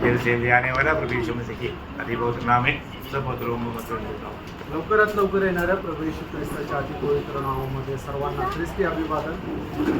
जल्द से जल्द आने वाला प्रभु यीशु मसीह की अति पवित्र नाम में सब पत्रों में मतलब देता हूँ। लवकरात लवकर येणाऱ्या प्रभू येशू ख्रिस्ताच्या अति पवित्र नावामध्ये सर्वांना ख्रिस्ती अभिवादन।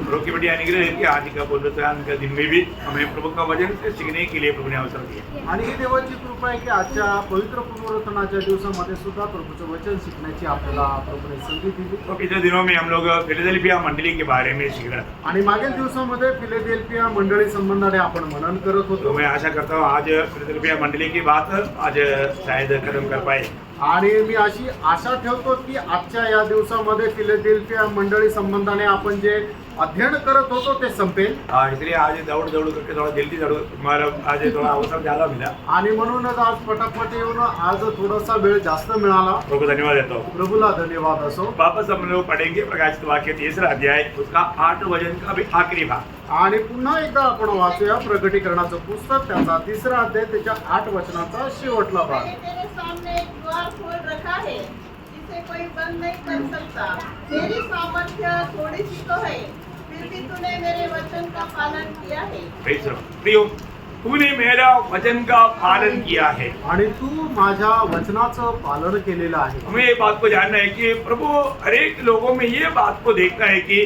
प्रभु की बड़ी अनुग्रह है कि आज का पुनरुत्थान का दिन में भी हमें प्रभु का वचन से सीखने के लिए प्रभु ने अवसर दिया। आणि ही देवाची कृपा आहे की आजच्या पवित्र पुनरुत्थानाच्या दिवसामध्ये सुद्धा प्रभूचं वचन शिकण्याची आपल्याला प्रभूने संधी दिली। तो पिछले दिनों में हम लोग फिलाडेल्फिया मंडली के बारे में सीख रहे थे। आणि मागील दिवसामध्ये फिलाडेल्फिया मंडळी संबंधाने आपण मनन करत तो होतो। मैं आशा करता हूँ आज फिलाडेल्फिया मंडली की बात आज शायद खत्म कर पाए। आणि मी अशी आशा ठेवतो की आजच्या या दिवसामध्ये फिलाडेल्फिया मंडळी संबंधाने आपण जे अध्ययन करत होतो ते संपेल। इसलिए आज दौड़ दौड़ करके थोड़ा जल्दी दौड़ हमारा आज थोड़ा अवसर ज़्यादा मिला। आणि म्हणूनच आज पटापट येऊन आज थोडासा वेळ जास्त मिळाला। प्रभु को धन्यवाद देता हूँ। प्रभूला धन्यवाद असो। वापस हम लोग पढ़ेंगे प्रकाशित वाक्य 3 अध्याय उसका 8 वचन का भी आखिरी भाग। आणि पुन्हा एकदा आपण वाचूया प्रकटीकरणाचं पुस्तक त्याचा 3रा अध्याय त्याच्या 8 वचनाचा शेवटला भाग। मैंने तेरे सामने एक द्वार खोल रखा है जिसे कोई बंद नहीं कर सकता। तेरी सामर्थ्य थोड़ी सी तो है, फिर भी तूने मेरे वचन का पालन किया है। Praise the Lord. प्रियो, तूने मेरा वचन का पालन किया है। आणि तू माझ्या वचनाचं पालन केलेलं आहे। हमें ये बात को जानना है कि प्रभु हर एक लोगों में ये बात को देखता है कि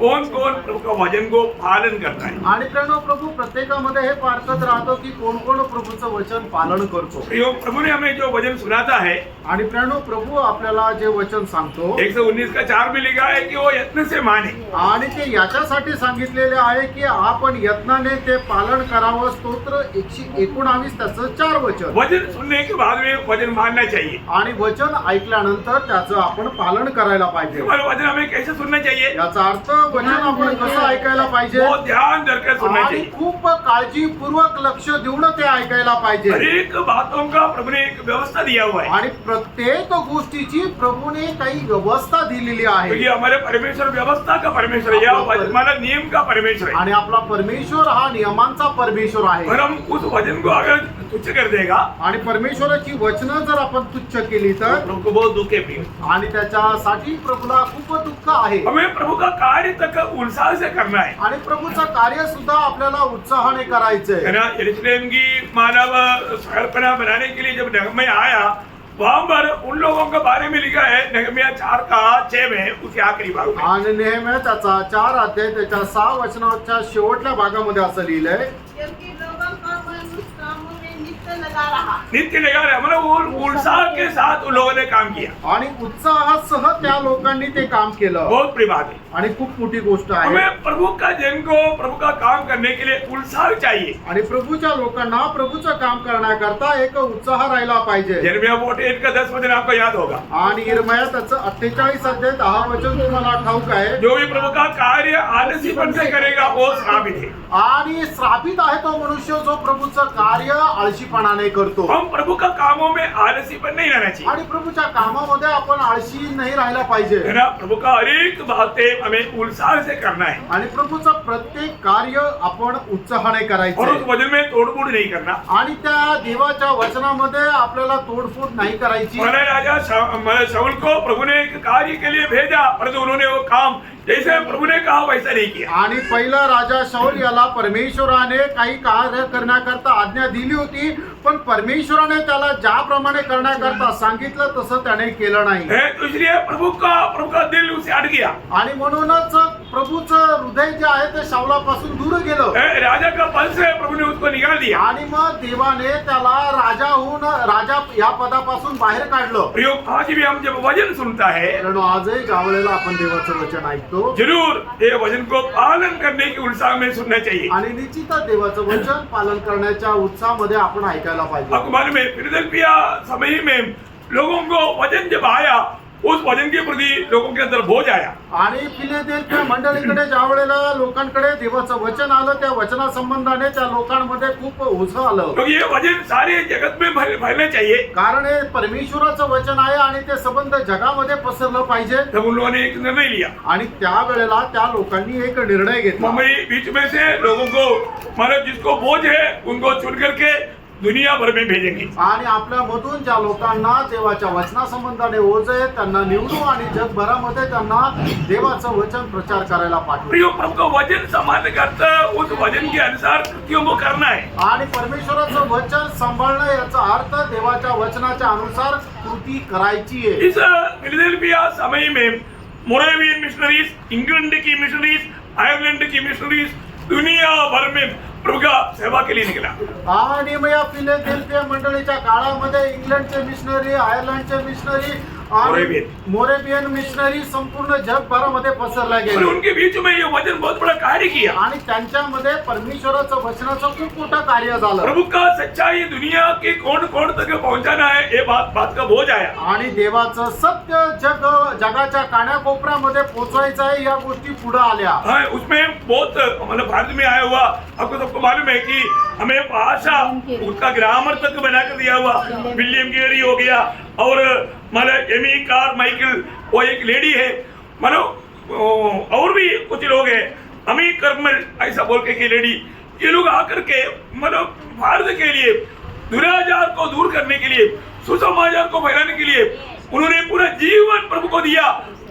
कौन कौन प्रभु का वचन को पालन करता है। आणि प्रणव प्रभू प्रत्येकामध्ये हे पारखत राहतो की कोण कोण प्रभूचं वचन पालन करतो। प्रियो, प्रभु ने हमें जो वचन सुनाता है आणि प्रणव प्रभू आपल्याला जे वचन सांगतो 119 का 4 में लिखा है कि वो यत्न से माने। आणि ते याच्यासाठी सांगितलेले आहे की आपण यत्नाने ते पालन करावं। स्तोत्र 119 त्याचं 4 वचन। वचन सुनने के बाद में वचन मानना चाहिए। आणि वचन ऐकल्यानंतर त्याचं आपण पालन करायला पाहिजे। हमारा वचन हमें कैसे सुनना चाहिए? याचा अर्थ वचन आपण कसं ऐकायला पाहिजे बहुत ध्यान देकर सुनना आणि चाहिए। खूप काळजीपूर्वक लक्ष देऊन ते ऐकायला पाहिजे। हर एक बातों का प्रभु ने एक व्यवस्था दिया हुआ है। आणि प्रत्येक गोष्टीची प्रभूने काही व्यवस्था दिलेली आहे। क्योंकि हमारे परमेश्वर व्यवस्था का परमेश्वर है, या हमारा नियम का परमेश्वर है। आणि आपला परमेश्वर हा नियमांचा परमेश्वर आहे। और हम उस वचन को अगर तुच्छ कर देगा आणि परमेश्वराची वचनं जर आपण तुच्छ केली तर प्रभु को बहुत दुख है। प्रिय, आणि त्याच्यासाठी प्रभूला खूप दुःख आहे। हमें प्रभु का कार्य तक उत्साह से करना है। आणि प्रभूचं कार्य सुद्धा आपल्याला उत्साहाने करायचंय। है ना। यरूशलेम की मानव संकल्पना बनाने के लिए जब नहम्याह आया, वहां पर उन लोगों के बारे में लिखा है नहम्याह 4 का 6 में उसके आखिरी भाग में। आणि नेहम्या त्याचा 4 अध्याय त्याच्या 6 वचनाच्या शेवटल्या भागामध्ये असं लिहिलंय क्योंकि लोगों का मन उस कामों में नित्य लगा रहा। नित्य लगा रहे, मतलब वो उत्साह के साथ उन लोगों ने काम किया। आणि उत्साहासह त्या लोकांनी ते काम केलं। बहुत बड़ी बात है। आणि खूप मोठी गोष्ट आहे। हमें प्रभु का जन को प्रभु का काम करने के लिए उत्साह चाहिए। आणि प्रभूच्या लोकांना प्रभूचं काम करण्याकरता एक उत्साह राहिला पाहिजे। यिर्मयाह 48 का 10 वचन आपको याद होगा। आणि यिर्मयाह त्याचं 48 अध्याय 10 वचन तुम्हाला ठाऊक आहे। जो भी प्रभु का कार्य आलसीपन से करेगा वो श्रापित है। आणि श्रापित आहे तो मनुष्य जो प्रभूचं कार्य आळशीपणाने करतो। हम प्रभु का कामों में आलसीपन नहीं रहना चाहिए। आणि प्रभूच्या कामामध्ये आपण आळशी नाही राहायला पाहिजे। है ना। प्रभु का हर एक बातें हमें उत्साह से करना है आणि प्रभूचं प्रत्येक कार्य आपण उत्साहाने और उस करायचं। वचन में तोड़फोड़ नहीं करना। आणि त्या देवाच्या वचनामध्ये आपल्याला तोडफोड नहीं करायची। हमारे राजा शाऊल को प्रभु ने एक कार्य के लिए भेजा, परंतु उन्होंने वो काम जैसे प्रभु ने कहा वैसा नहीं किया। आणि पहिला राजा शाऊल याला परमेश्वराने काही कार्य करण्याकरता आज्ञा दिली होती, पण परमेश्वराने त्याला ज्याप्रमाणे करण्याकरता सांगितलं तसं त्याने केलं नाही। तो इसलिए प्रभु का दिल उसे हट गया। आणि म्हणूनच प्रभूचं हृदय जे आहे ते शाऊलापासून दूर गेलं। राजा का पद से प्रभु ने उसको निकाल दिया। आणि मग देवाने त्याला राजा या पदापासून बाहेर काढलं। प्रयोग आज भी हम जब वचन सुनता है, कारण आजही ज्या वेळेला आपण देवाचं वचन ऐकतो जरूर ये वचन को पालन करने के उत्साह में सुनना चाहिए। आणि निश्चितच देवाचं वचन पालन करण्याच्या उत्साहामध्ये आपण ऐकायला पाहिजे। आपको मालूम है फिलाडेल्फिया समय में लोगों को वचन जब आया, उस वचन के प्रति लोगों के अंदर बोझ आया। आणि फिलाडेल्फिया मंडळीकडे ज्या वेळेला लोकांकडे देवाचं वचन आलं, त्या वचना संबंधाने त्या लोकांमध्ये खूप ओझं आलं। क्योंकि ये वचन सारे जगत में फैलना चाहिए। कारण हे परमेश्वराचं वचन आहे आणि ते संबंध जगामध्ये पसरलं पाहिजे। तब उन लोगों ने एक निर्णय लिया। आणि त्या वेळेला त्या लोकांनी एक निर्णय घेतला। मुंबई बीच में से लोगों को, मतलब जिसको बोझ है उनको चुन करके दुनिया भर में भेजेंगे। आणि आपल्या मधून ज्या लोकांना देवाच्या वचनासंबंधाने ओझ आहे त्यांना निवडू आणि जगभरामध्ये त्यांना देवाचं वचन प्रचार करायला पाठवू। प्रियो, प्रभु का वचन संभालने का अर्थ उस वचन के अनुसार कृतियों को करना है। आणि परमेश्वराचं वचन सांभाळणं याचा अर्थ देवाच्या वचनाच्या अनुसार कृती करायची आहे। इस फिलाडेल्फिया समय में मोरेवियन मिशनरीज, इंग्लैंड की मिशनरीज, आयरलैंड की मिशनरीज दुनिया भर में प्रभु का सेवा के लिए निकला। आणि मग या फिलाडेल्फिया मंडळीच्या काळामध्ये इंग्लंडचे मिशनरी, आयर्लंडचे मिशनरी आणि मोरेबियन मिशनरी संपूर्ण जगभरामध्ये पसरला और गेले उनके बीच में ये वचन बहुत बड़ा कार्य किया। आणि त्यांच्यामध्ये परमेश्वराचं वचनाचं खूप मोठं कार्य झालं। प्रभु का सच्चाई दुनिया के कोण कोण तक पहुंचाना है, ये बात का बोझ आया। आणि देवाचं सत्य जगाच्या कानाकोपऱ्यामध्ये पोहोचवायचं आहे, या गोष्टी पुढे आल्या। हाँ, उसमें बहुत मतलब भारत में आया हुआ, आपको सबको मालूम है कि हमें भाषा उसका ग्रामर तक बना कर दिया हुआ। विलियम गेरी हो गया और मतलब एमी कार माइकल, वो एक लेडी है, मतलब और भी कुछ लोग हैं, अमी कर्मल ऐसा बोल के की लेडी, ये लोग आकर के मतलब भारत के लिए दुराचार को दूर करने के लिए, सुसमाचार को फैलाने के लिए उन्होंने पूरा जीवन प्रभु को दिया।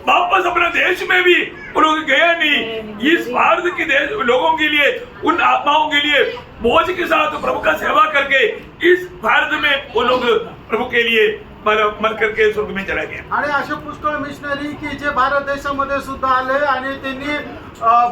वापस अपने देश में भी वो लोग गया नहीं। इस भारत के देश लोगों के लिए, उन आत्माओं के लिए बोझ के साथ प्रभु का सेवा करके इस भारत में वो लोग प्रभु के लिए मर करके स्वर्ग में चला गया। आणि असे पुष्कळ मिशनरी की जे भारत देशामध्ये सुद्धा आले आणि त्यांनी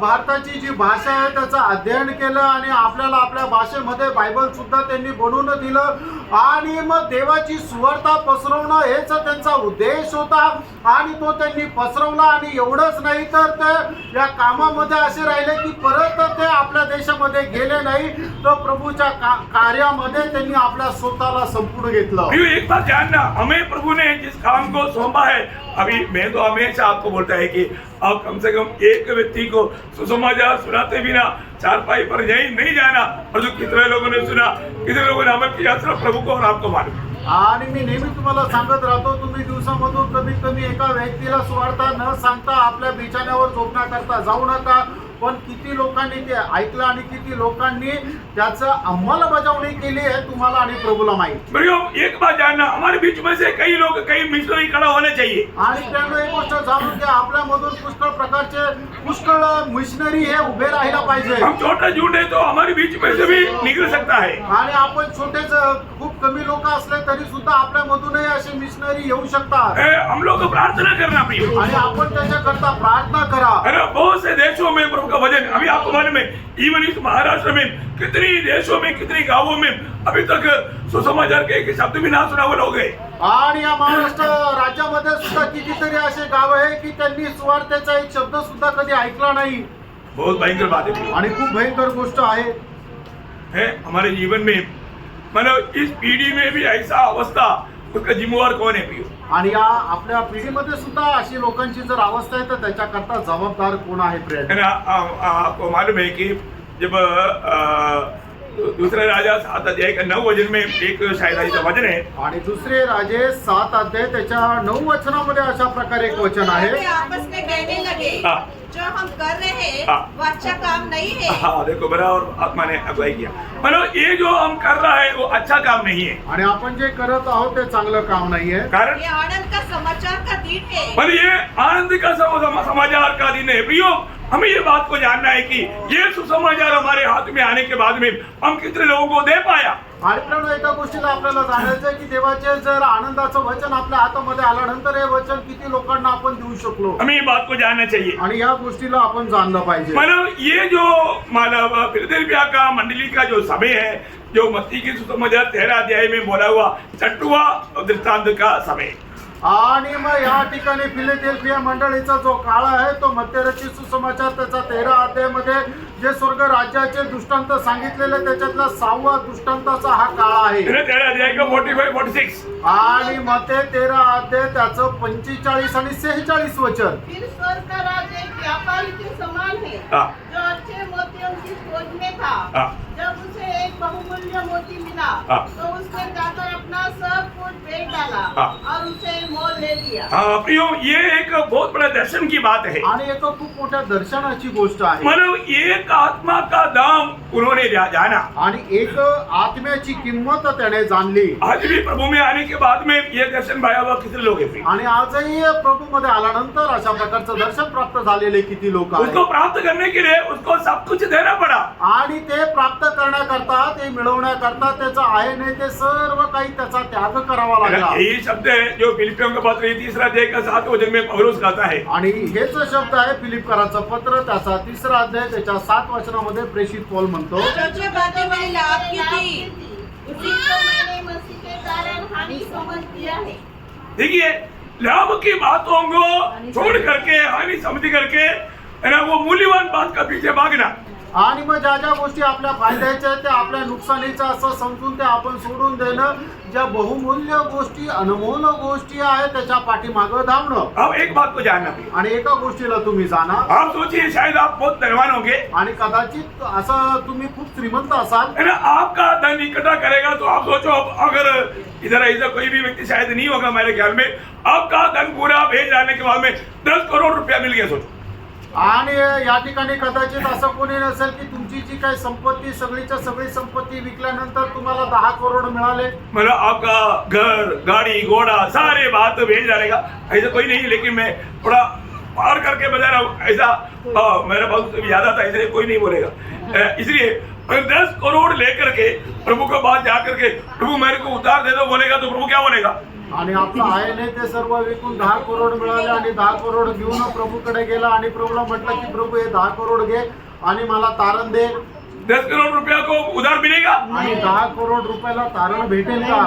भारताची जी भाषा आहे त्याचं अध्ययन केलं आणि आपल्याला आपल्या भाषेमध्ये बायबल सुद्धा त्यांनी बनवून दिलं आणि मग देवाची सुवार्ता पसरवणं हेच त्यांचा उद्देश होता आणि तो त्यांनी पसरवला। आणि एवढंच नाही तर ते या कामामध्ये असे राहिले की परत ते आपल्या देशामध्ये गेले नाही, तर प्रभूच्या कार्यामध्ये त्यांनी आपल्या स्वतःला संपूर्ण घेतलं। एक बात जानना, हमें प्रभु ने जिस काम को सौंपा है, अभी मैं तो हमेशा आपको बोलता है कि आप कम से कम एक व्यक्ति को सुसमाचार सुनाते बिना चारपाई पर नहीं जाना। और जो कितने लोगों ने सुना, कितने लोगों ने अमल किया, सिर्फ प्रभु को और आपको मालूम। आणि मी नेहमी तुम्हाला सांगत राहतो, तुम्ही दिवसामधून कमीत कमी एका व्यक्तीला सुवार्ता न सांगता आपल्या बिछाण्यावर झोपण्याकरता जाऊ नका। पण किती लोकांनी ते ऐकलं आणि किती लोकांनी त्याचं अंमलबजावणी केली आहे तुम्हाला आणि प्रभूला माहिती। भैया, एक बात जानना, हमारे बीच में से कई लोग, कई मिशनरी खड़ा होने चाहिए। आणि त्यामुळे एक गोष्ट जाणून घ्या, आपल्यामधून पुष्कळ प्रकारचे पुष्कळ मिशनरी हे उभे राहायला पाहिजे। हम छोटा झूठ है तो हमारे बीच में से भी निकल सकता है। आणि आपण छोटेच खूप कमी लोक असले तरी सुद्धा आपल्यामधूनही असे मिशनरी येऊ शकतात। हम लोग को प्रार्थना करना प्रिय, आणि आपण त्याच्याकरता प्रार्थना करा। अरे बहुत से देशों में प्रभु का वचन, अभी आपको मालूम है, इवन इस महाराष्ट्र में कितनी देशों में, कितनी गांवों में अभी तक सुसमाचार के एक शब्द भी ना सुना हुए लोग हैं। आणि या महाराष्ट्र राज्यामध्ये सुद्धा कितीतरी असे गाव आहे की त्यांनी सुवार्तेचा एक शब्द सुद्धा कधी ऐकला नाही। बहुत भयंकर बात है आणि खूप भयंकर गोष्ट आहे हमारे जीवन में, मतलब इस पीढ़ी में भी ऐसा अवस्था, उसका जिम्मेवार कौन है प्रियो? आणि या आपल्या पिढीमध्ये सुद्धा अशी लोकांची जर अवस्था आहे तर त्याच्याकरता जबाबदार कोण आहे फ्रेंड? आपको मालूम है कि जब दूसरे राजा 7 अध्याय का 9 वचन में एक शायद ऐसा वचन है, आणि दुसरे राजे 7 अध्याय त्याच्या 9 वचनामध्ये अशा प्रकारे एक वचन आहे, वे आपस में कहने लगे, जो हम कर रहे हैं वो अच्छा काम नहीं है। हाँ, देखो बड़ा और आत्मा ने अप्लाई किया, मतलब ये जो हम कर रहा है वो अच्छा काम नहीं है। आणि आपण जे करत आहोत ते चांगलं काम नाहीये, कारण ये आनंद का समाचार का दिन है। पर ये आनंद का समाचार का दिन है प्रियो। हमें ये बात को जानना है कि ये सुसमाचार हमारे हाथ में आने के बाद में हम कितने लोगों को दे पाया। आणि पण एका गोष्टीला आपल्याला जाणायचं आहे की देवाचे जर आनंदाचं वचन आपल्या हातामध्ये आल्यानंतर हे वचन किती लोकांना आपण देऊ शकलो, हमें ये बात को जानना चाहिए। आणि या गोष्टीला आपण जाणलं पाहिजे। मतलब ये जो मतलब फिलाडेल्फिया का मंडली का जो समय है, जो मत्ती की सुसमाचार 13 अध्याय में बोला हुआ 6वां दृष्टांत का समय, आणि मग या ठिकाणी फिलाडेल्फिया मंडळीचा जो काळ आहे तो मध्यरची सुसमाचार त्याचा 13 अध्यायामध्ये जे स्वर्ग राज्याचे दृष्टांत सांगितलेले त्याच्यातला 6वा दृष्टांताचा हा काळ आहे। 13 अध्याय का 45-46 आणि मग ते 13 अध्याय त्याचं 45 आणि 46 वचन। फिर स्वर्ग का राज एक व्यापारी के समान है, जो अच्छे मोतियों की खोज में था। जब उसे एक बहुमूल्य मोती मिला हाँ। तो उसने जाकर अपना सब कुछ बेच डाला हाँ। और उसे मोल ले लिया। हाँ प्रियो, ये एक बहुत बड़ा दर्शन की बात है। आणि एक खूप मोठ्या दर्शनाची गोष्ट आहे मतलब एक आत्मा का दाम उन्होंने जाना। आणि एक आत्म्याची किंमत त्याने जाणली आज भी प्रभु में आने के बाद में ये दर्शन पाया हुआ कितने लोग हैं प्रियो? आणि आजही प्रभू मध्ये आल्यानंतर अशा प्रकारचं दर्शन प्राप्त झालेले किती लोक आहेत उसको प्राप्त करने के लिए उसको सब कुछ देना पड़ा। आणि ते प्राप्त करण्याकरता ते मिळवण्याकरता त्याचं आहे नाही ते सर्व काही त्याचा त्याग करावा लागला यही शब्द है जो फिलिपियों के पत्र 3 अध्याय का 7 वचन में पौलुस कहता है। आणि हेच शब्द आहे फिलिपकराचं पत्र त्याचा 3 अध्याय त्याच्या 7 वचनामध्ये प्रेषित पौल म्हणतो जो बातें मेरे लाभ की थी उसी को मैंने मसीह के कारण हानि समझ दिया है। देखिए, लाभ की बातों को छोड़ करके हानि समझ करके है ना, वो मूल्यवान बात का पीछे भागना। आणि मग ज्या ज्या गोष्टी आपल्या फायद्याच्या आहेत, त्या आपल्या नुकसानीच्या असं समजून ते आपण सोडून देणं, ज्या बहुमूल्य गोष्टी अनमोल गोष्टी आहेत त्याच्या पाठीमागं धावणं। अब एक बात को जानना पड़ेगा। आणि एका गोष्टीला तुम्ही जाणा आप सोचिए, शायद आप बहुत धनवान होंगे, आणि कदाचित असं तुम्ही खूप श्रीमंत असाल है ना, आपका धन इकट्ठा करेगा तो आप सोचो, अब अगर इधर ऐसा कोई भी व्यक्ति शायद नहीं होगा मेरे ख्याल में, आपका धन पूरा भेज जाने के बाद में 10 करोड़ रुपया मिल गया। सोचो, आणि या ठिकाणी कदाचित असं कोणी नसेल की तुमची जी काही संपत्ती सगळीच्या सगळी संपत्ती विकल्यानंतर तुम्हाला 10 करोड मिळाले। मतलब आपका घर गाड़ी घोड़ा सारे बात भेज जाने का ऐसा कोई नहीं। लेकिन मैं थोड़ा पार करके बता रहा हूँ, ऐसा मेरा बहुत याद आता है, इसलिए कोई नहीं बोलेगा। इसलिए अगर 10 करोड़ लेकर के प्रभु के पास जाकर के प्रभु मेरे को उधार दे दो बोलेगा तो प्रभु क्या बोलेगा? आणि आपलं आहे नाही ते सर्व विकून 10 करोड मिळाले आणि 10 करोड घेऊन प्रभूकडे गेला आणि प्रभूला म्हटलं की प्रभू हे 10 करोड घे आणि मला तारण दे। 10 करोड़ रुपया को उधार मिलेगा? आणि 10 करोड रुपयाला तारण भेटेल का?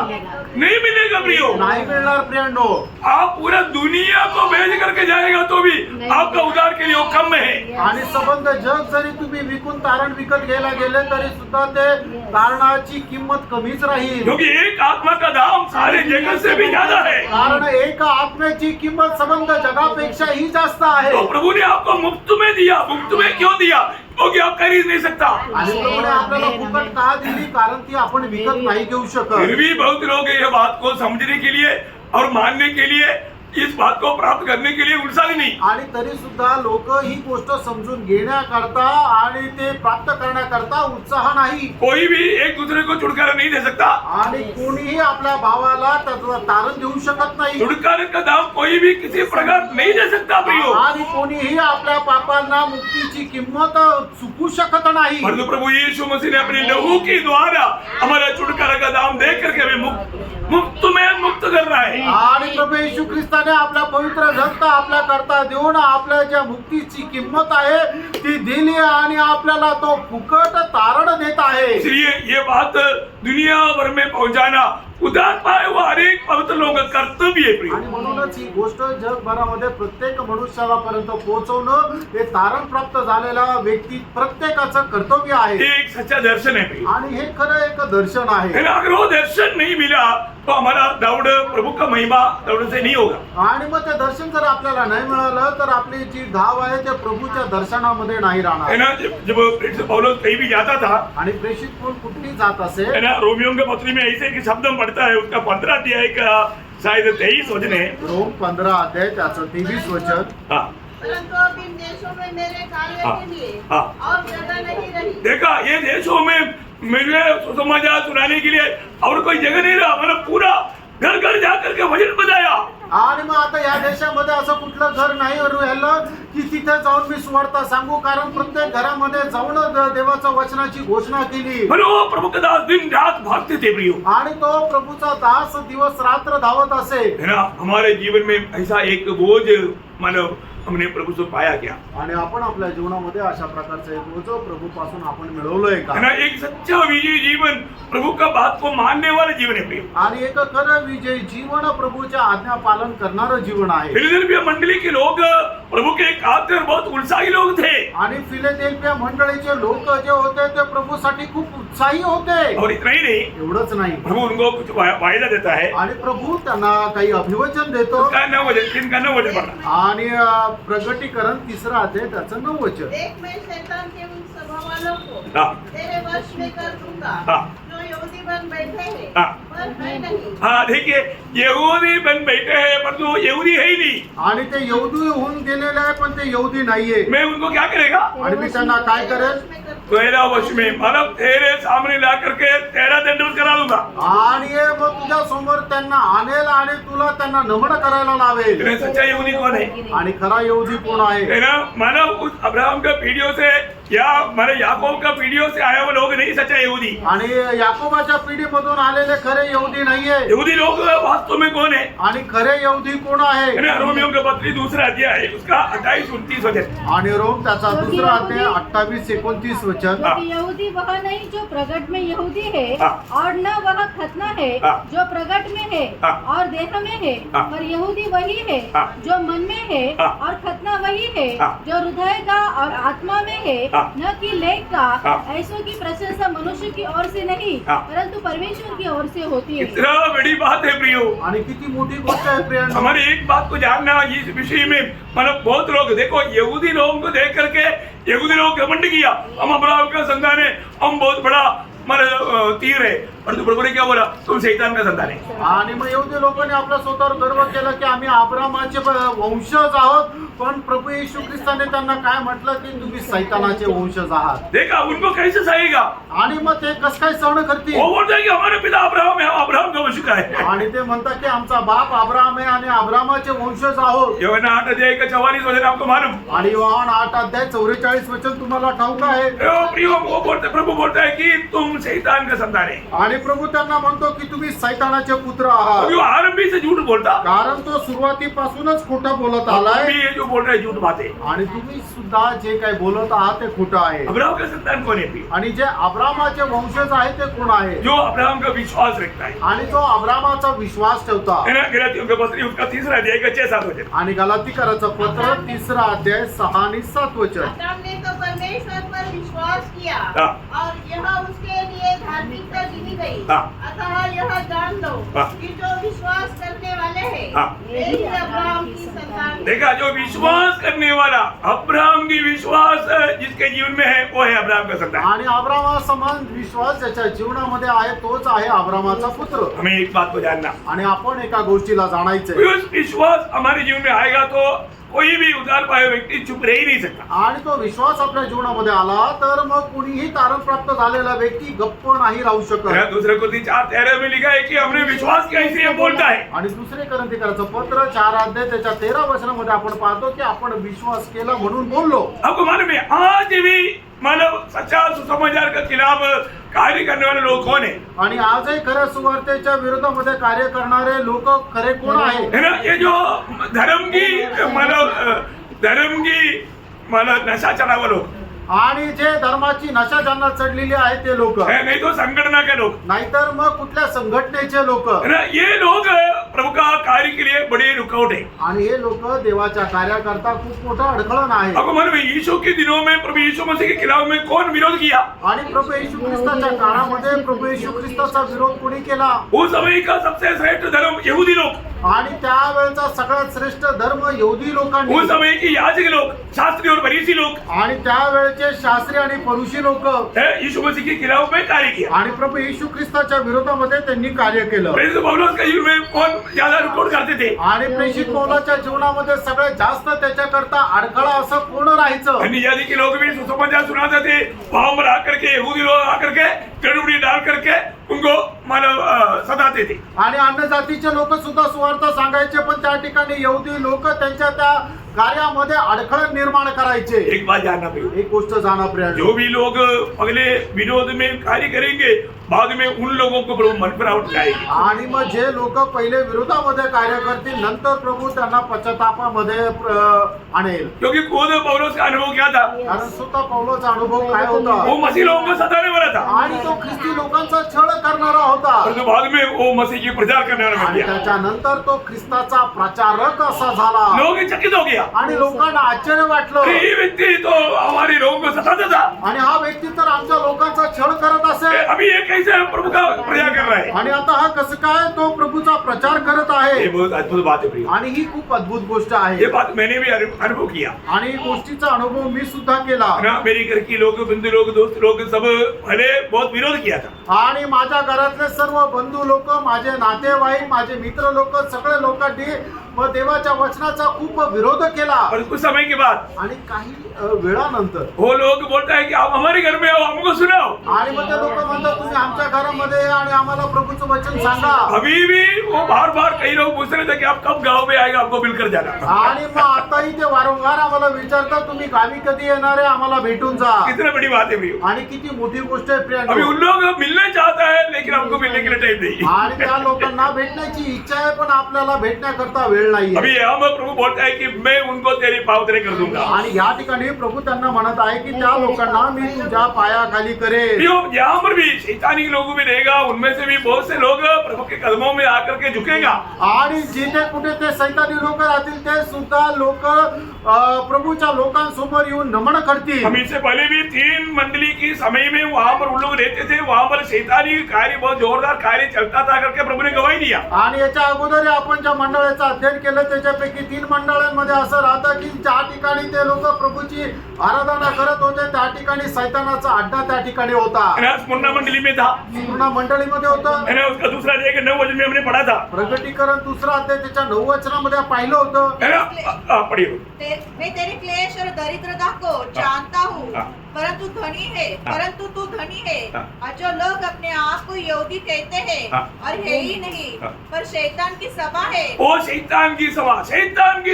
नहीं मिलेगा प्रियो। नाही मिळणार प्रियांनो। आप पूरा दुनिया को भेज करके जाएगा तो भी आपका उधार के लिए वो कम है। आणि संबंध जग जरी तुम्ही विकून तारण विकत घ्यायला गेले तरी सुद्धा ते तारणाची किंमत कमीच राहील, क्योंकि एक आत्मा का दाम सारे जगत से भी ज्यादा है। कारण एक आत्म्याची किंमत संबंध जगापेक्षाही जास्त आहे। तो प्रभु ने आपको मुफ्त में दिया। मुफ्त में क्यों दिया? क्योंकि आप खरीद नहीं सकता। आणि प्रभूने आपल्याला फुकट का दिली? कारण ती आपण विकत नाही घेऊ शकत। फिर भी बहुत लोग ये बात को समझने के लिए और मानने के लिए, इस बात को प्राप्त करने के लिए उत्साही नहीं। आणि तरी सुद्धा लोक ही गोष्ट समजून घेण्याकरता आणि ते प्राप्त करण्याकरता उत्साह नाही। कोई भी एक दूसरे को छुटकारा नहीं दे सकता। आणि कोणीही आपल्या भावाला त्याचं तारण देऊ शकत नाही। छुटकारे का दाम कोई भी किसी प्रकार नहीं दे सकता प्रियो। आणि कोणीही आपल्या पापांना मुक्तीची किंमत चुकू शकत नाही। परंतु प्रभु यीशु मसीह ने अपने लहू के द्वारा हमारा छुटकारा का दाम दे करके हमें मुफ्त में मुक्त कर रहा है। आणि प्रभू येशू ख्रिस्ताने आपल्या पवित्र रक्त आपल्या करता देऊन आपल्या ज्या मुक्तीची किंमत आहे ती दिली आणि आपल्याला तो फुकट तारण देत आहे। इसलिए ये बात दुनिया भर में पहुंचाना उदार पाए हुआ हर एक पवित्र लोगों का कर्तव्य है प्रिय। आणि म्हणूनच ही गोष्ट जगभरामध्ये प्रत्येक मनुष्याला पर्यंत पोहोचवणं हे तारण प्राप्त झालेला व्यक्ती प्रत्येकाचं कर्तव्य आहे। ये एक सच्चा दर्शन है प्रिय। आणि हे खरं एक दर्शन आहे। है ना, अगर वो दर्शन नहीं मिला तो हमारा दौड़ प्रभु का महिमा दौड़ से नहीं होगा। आणि मग ते दर्शन जर आपल्याला नाही मिळालं तर आपली जी धाव आहे ते प्रभूच्या दर्शनामध्ये नाही है राहणार। ना, जब प्रेरित पौलुस कहीं भी जाता था, आणि प्रेषित पौल कुठली जात असे है ना, रोमियों के पत्र में ऐसे एक शब्द पढ़ता है, उसका 15 अध्याय का शायद 23 वचन है। रोम 15 अध्याय त्याचं 23 वचन। हाँ, परंतु अब इन देशों में मेरे कार्य हाँ, के लिए हाँ। और जगह नहीं रही। देखा, ये देशों में मुझे सुसमाचार सुनाने के लिए और कोई जगह नहीं रहा। मतलब पूरा घर घर जाकर के वचन बताया। आणि मग आता या देशामध्ये असं कुठलं घर नाही राहिलं की तिथे जाऊन मी सुवार्ता सांगू, कारण प्रत्येक घरामध्ये जाऊन देवाच्या वचनाची घोषणा केली। मतलब वो प्रभु के दास दिन रात भागते थे प्रियो। आणि तो प्रभूचा दास दिवस रात्र धावत असे। है ना, हमारे जीवन में ऐसा एक बोझ मतलब हमने प्रभु से पाया क्या? आणि आपण आपल्या जीवनामध्ये अशा प्रकारचं एक बोझ प्रभूपासून आपण मिळवलंय है का? ना, एक सच्चा विजयी जीवन प्रभु का बात को मानने वाला जीवन है प्रियो। आणि एक खरं विजयी जीवन प्रभूच्या आज्ञा पालन करणारं जीवन आहे। फिलाडेल्फिया मंडली के लोग प्रभु के खातिर बहुत उत्साही लोग थे। आणि फिलाडेल्फिया मंडळीचे लोक जे होते ते प्रभूसाठी खूप उत्साही होते। और इतना ही नहीं, एवढंच नाही, प्रभु उनको कुछ वायदा देता है। आणि प्रभू त्यांना काही अभिवचन देतो। उसका 9 वचन, 3 का 9 वचन पढ़ना। आणि प्रगटीकरण 3 अध्याय त्याचं 9 वचन। देख, मैं शैतान के उन स्वभावालों वालों को हाँ। तेरे वश में कर दूंगा हाँ। जो यहूदी बन बैठे हैं हाँ। पर है नहीं। हाँ देखिए, यहूदी बन बैठे हैं परंतु यहूदी है ही नहीं। आणि ते यहूदी होऊन गेलेले आहे पण ते यहूदी नाहीये मैं उनको क्या करेगा? आणि मी त्यांना काय करेल तेरा वश में, मतलब तेरे सामने ला करके तेरा दंडवत करा दूंगा। आणि हे मग तुझ्या समोर त्यांना आणेल आणि तुला त्यांना नमन करायला लावेल। तेरे सच्चा यहूदी कौन है? आणि खरा यहूदी कोण आहे? है ना, मानो उस अब्राहम का पीढ़ियों से या माने याकूब का पीढ़ियों से आया हुआ लोग नहीं सच्चा यहूदी। आणि याकोबाच्या पिढीमधून आलेले खरे यहूदी नाहीये। यहूदी लोग वास्तव में कौन है? आणि खरे यहूदी कोण आहे? है ना, रोमियों का पत्री दूसरा अध्याय उसका 28-29 वचन। आणि रोम त्याचा दुसरा अध्याय 28-29 वचन। क्योंकि यहूदी वह नहीं जो प्रगट में यहूदी है हाँ। और न वह खतना है हाँ। जो प्रगट में है हाँ। और देह में है हाँ। पर यहूदी वही है हाँ। जो मन में है हाँ। और खतना वही है हाँ। जो हृदय का और आत्मा में है हाँ। न कि लेख का। हाँ। ऐसों की प्रशंसा मनुष्य की ओर से नहीं हाँ। परंतु परमेश्वर की ओर से होती है। इतना बड़ी बात है प्रियो। आणि किती मोठी गोष्ट आहे प्रियांनो। हमारी एक बात को जानना इस विषय में, मतलब बहुत लोग देखो यहूदी लोगों को देख करके यहूदी लोग घमंड किया, हम अब्राहम का संतान है, हम बहुत बड़ा मतलब तीर है, परंतु प्रभु ने क्या बोला? तुम शैतान का संतान है। आणि मग यहूदी लोकांनी आपल्या स्वतःवर गर्व केला की आम्ही अब्रामाचे वंशज आहोत, पण प्रभू येशू ख्रिस्ताने त्यांना काय म्हटलं की तुम्ही सैतानाचे वंशज आहात। देखा उनको कैसे सहेगा? आणि मग ते कसं काय सहन करतील? वो बोलते हैं कि हमारे पिता अब्राहम है, हम अब्राहम का वंश का है। आणि ते म्हणतात की आमचा बाप अब्राहम आहे आणि अब्रामाचे वंशज आहोत। यूहन्ना 8 अध्याय का 44 वचन आपको मालूम? आणि योहान 8 अध्याय 44 वचन तुम्हाला ठाऊक आहे। प्रियो वो बोलते, प्रभु बोलता है कि तुम शैतान का संतान है। आणि प्रभू त्यांना म्हणतो की तुम्ही सैतानाचे पुत्र आहात, क्योंकि वो आरंभी से झूठ बोलता, कारण तो सुरुवातीपासूनच खोटं बोलत आलाय अभी ये जो बोल रहा है झूठ बात है। आणि तुम्ही सुद्धा जे काही बोलत आहात ते खोटं आहे। अब्राहम का संतान कौन है प्रियो? आणि जे अब्रामाचे वंशज आहे ते कोण आहे? जो अब्राहम का विश्वास रखता है। आणि जो अब्रामाचा विश्वास ठेवता। है ना, गलातियों का पत्री उसका 3 अध्याय का 6-7 वचन। आणि गलातीकराचं पत्र 3 अध्याय 6 आणि 7 वचन। अब्राहम ने तो परमेश्वर पर विश्वास किया हाँ। और यह उसके लिए धार्मिकता गिनी गई। हाँ। अतः यह जान लो हाँ। कि जो विश्वास करने वाले हैं हाँ। वे ही अब्राहम की संतान हैं। देखा, जो विश्वास करने वाला अब्राहम की विश्वास जिसके जीवन में है वो है अब्राहम का संतान। आणि अब्रामा समान विश्वास ज्याच्या जीवनामध्ये आहे तोच आहे अब्रामाचा पुत्र। हमें एक बात को जानना, आणि आपण एका गोष्टीला जाणायचंय, उस विश्वास हमारे जीवन में आएगा तो कोई भी उद्धार पाए व्यक्ति चुप रह ही नहीं सकता। आणि तो विश्वास आपल्या जीवनामध्ये आला तर मग कुणीही तारण प्राप्त झालेला व्यक्ती गप्प नाही राहू शकत। दूसरे को 4:13 में लिखा है कि हमने विश्वास किया इसलिए बोलता है। आणि दुसरे करंथीकराचं पत्र 4 अध्याय त्याच्या 13 वचनामध्ये आपण पाहतो की आपण विश्वास केला म्हणून बोललो। आपको मालूम है आज भी मानव सच्चा सुसमाचार के खिलाफ कार्य करने वाले लोग कौन है? आणि आजही खऱ्या सुवार्तेच्या विरोधामध्ये कार्य करणारे लोक खरे कोण आहे? है ना, ये जो धर्म की मतलब नशा चढ़ा हुआ लोग आणि जे धर्माची नशा ज्यांना चढलेली आहे ते लोक, है, नहीं तो संगठना के लोग, नाहीतर मग कुठल्या संघटनेचे लोक, है ना, ये लोग प्रभु का कार्य के लिए बड़े रुकावट है। आणि हे लोक देवाच्या कार्याकरता खूप मोठं अडखळण आहे। आपको मालूम है यीशु के दिनों में प्रभु यीशु मसीह के खिलाफ में कौन विरोध किया? आणि प्रभू येशू ख्रिस्ताच्या काळामध्ये प्रभू येशू ख्रिस्ताचा विरोध कोणी केला? उस समय का सबसे श्रेष्ठ धर्म यहूदी लोग, आणि त्यावेळेचा सगळ्यात श्रेष्ठ धर्म यहूदी लोकांनी, उस समय की याजक लोग, शास्त्री और फरीसी लोग, आणि त्यावेळचे शास्त्री आणि फरीसी लोक यीशु मसीह के खिलाफ में कार्य किया। आणि प्रभू येशू ख्रिस्ताच्या विरोधामध्ये त्यांनी कार्य केलं। प्रेरित पौलुस के जीवन में कौन ज्यादा रिकॉर्ड करते थे? आणि प्रेषित पौलाच्या जीवनामध्ये सगळ्यात जास्त त्याच्याकरता अडखळा असं कोण राहायचं? अन्य जाति के लोग भी सुसमाचार सुनाते थे, वहां पर आकर के यहूदी लोग आकर के गड़बड़ी डाल करके उनको मानव सताते थे। आणि अन्य जातीचे लोक सुद्धा सुवार्थ सांगायचे, पण त्या ठिकाणी यहूदी लोक त्यांच्या त्या कार्यामध्ये अडखळ निर्माण करायचे। एक बात जानना प्रियो, एक गोष्ट जाणा प्रियांनो, जो भी लोग अगले विरोध में कार्य करेंगे बाद में उन लोगों को प्रभु मन पर उठाएंगे। आणि मग जे लोक पहिले विरोधामध्ये कार्य करतील नंतर प्रभू त्यांना पश्चातापामध्ये आणेल। क्योंकि खुद पौलुस का अनुभव क्या था? कारण स्वतः पौलाचा अनुभव काय होता? वो मसीह लोगों को सताने वाला था। आणि तो ख्रिस्ती लोकांचा छळ करणारा होता। परंतु बाद में वो मसीह की प्रचार करने वाला बन आणि गया। त्याच्यानंतर तो ख्रिस्ताचा प्रचारक असा झाला लोग चकित हो गया, आणि लोकांना आश्चर्य वाटलं अरे ये व्यक्ति तो हमारे लोगों को सताता था, आणि हा व्यक्ती तर आमच्या लोकांचा छळ करत असे अभी ये कैसे प्रभु का प्रचार कर रहा है। आणि आता हा कसं काय तो प्रभूचा प्रचार करत ये आहे बहुत अद्भुत बात है प्रिय। आणि ही खूप अद्भुत गोष्ट ये आहे बात मैंने भी अनुभव किया आणि गोष्टीचा अनुभव मी सुद्धा केला ना। मेरे घर की लोग, बंधु लोग, दोस्त लोग सब पहले बहुत विरोध किया था, आणि माझ्या घरातले सर्व बंधू लोक, माझे नातेवाईक, माझे मित्र लोक, सगळे लोकांनी मग देवाच्या वचनाचा खूप विरोध केला और कुछ समय के बाद आणि काही वेळानंतर वो लोग बोलता है कि आप हमारे घर में आओ, हमको सुनाओ। आणि मग ते लोक म्हणतात तुम्ही आमच्या घरामध्ये या आणि आम्हाला प्रभूचं वचन सांगा अभी भी वो बार बार कई लोग पूछ रहे थे कि आप कब गाँव में आएगा, आपको मिलकर जाना। आणि मग आताही ते वारंवार आम्हाला विचारतात तुम्ही गावी कधी येणार आहे, आम्हाला भेटून जा कितना बड़ी बात है प्रिय। आणि किती मोठी गोष्ट आहे अभी प्रियांनो उन लोग मिलना चाहता है लेकिन हमको मिलने के लिए टाइम नहीं। आणि त्या लोकांना भेटण्याची इच्छा आहे पण आपल्याला भेटण्याकरता वेळ नाहीये अभी यहाँ पर प्रभु बोलता है कि मैं उनको तेरी पावतरे कर दूंगा। आणि या ठिकाणी प्रभू त्यांना म्हणत आहे की त्या लोकांना मी तुझ्या पायाखाली करेन प्रियो, यहाँ पर भी शैतानी लोग भी रहेगा, उनमें से भी बहुत से लोग प्रभु के कदमों में आकर के झुकेगा। आणि जिथे कुठे ते सैतानी लोक राहतील ते सुद्धा लोक प्रभूच्या लोकांसमोर येऊन नमन करतील हम इससे पहले भी 3 मंडली की समय में वहाँ पर उन लोग रहते थे, वहाँ पर शैतानी कार्य, बहुत जोरदार कार्य चलता था करके प्रभु ने गवाही दिया। आणि याच्या अगोदर आपण ज्या मंडळाचं अध्ययन केलं त्याच्यापैकी 3 मंडळांमध्ये असं राहतं की ज्या ठिकाणी ते लोक प्रभूची आराधना करत होते त्या ठिकाणी सैतानाचा अड्डा त्या ठिकाणी होता मुन्ना मंडली में था, पूर्ण मंडळीमध्ये होतं मैंने उसका दूसरा अध्याय 9 वचन में हमने पढ़ा था, प्रकटीकरण 2 अध्याय त्याच्या 9 वचनामध्ये पाहिलं होतं है ना। पढ़िए। मैं तेरे क्लेश और दरिद्रता को जानता हूँ, हाँ। परंतु तू धनी है हाँ। और जो लोग अपने आप को यहूदी कहते हैं हाँ। और है ही नहीं, हाँ। पर शैतान की सभा है। वो शैतान की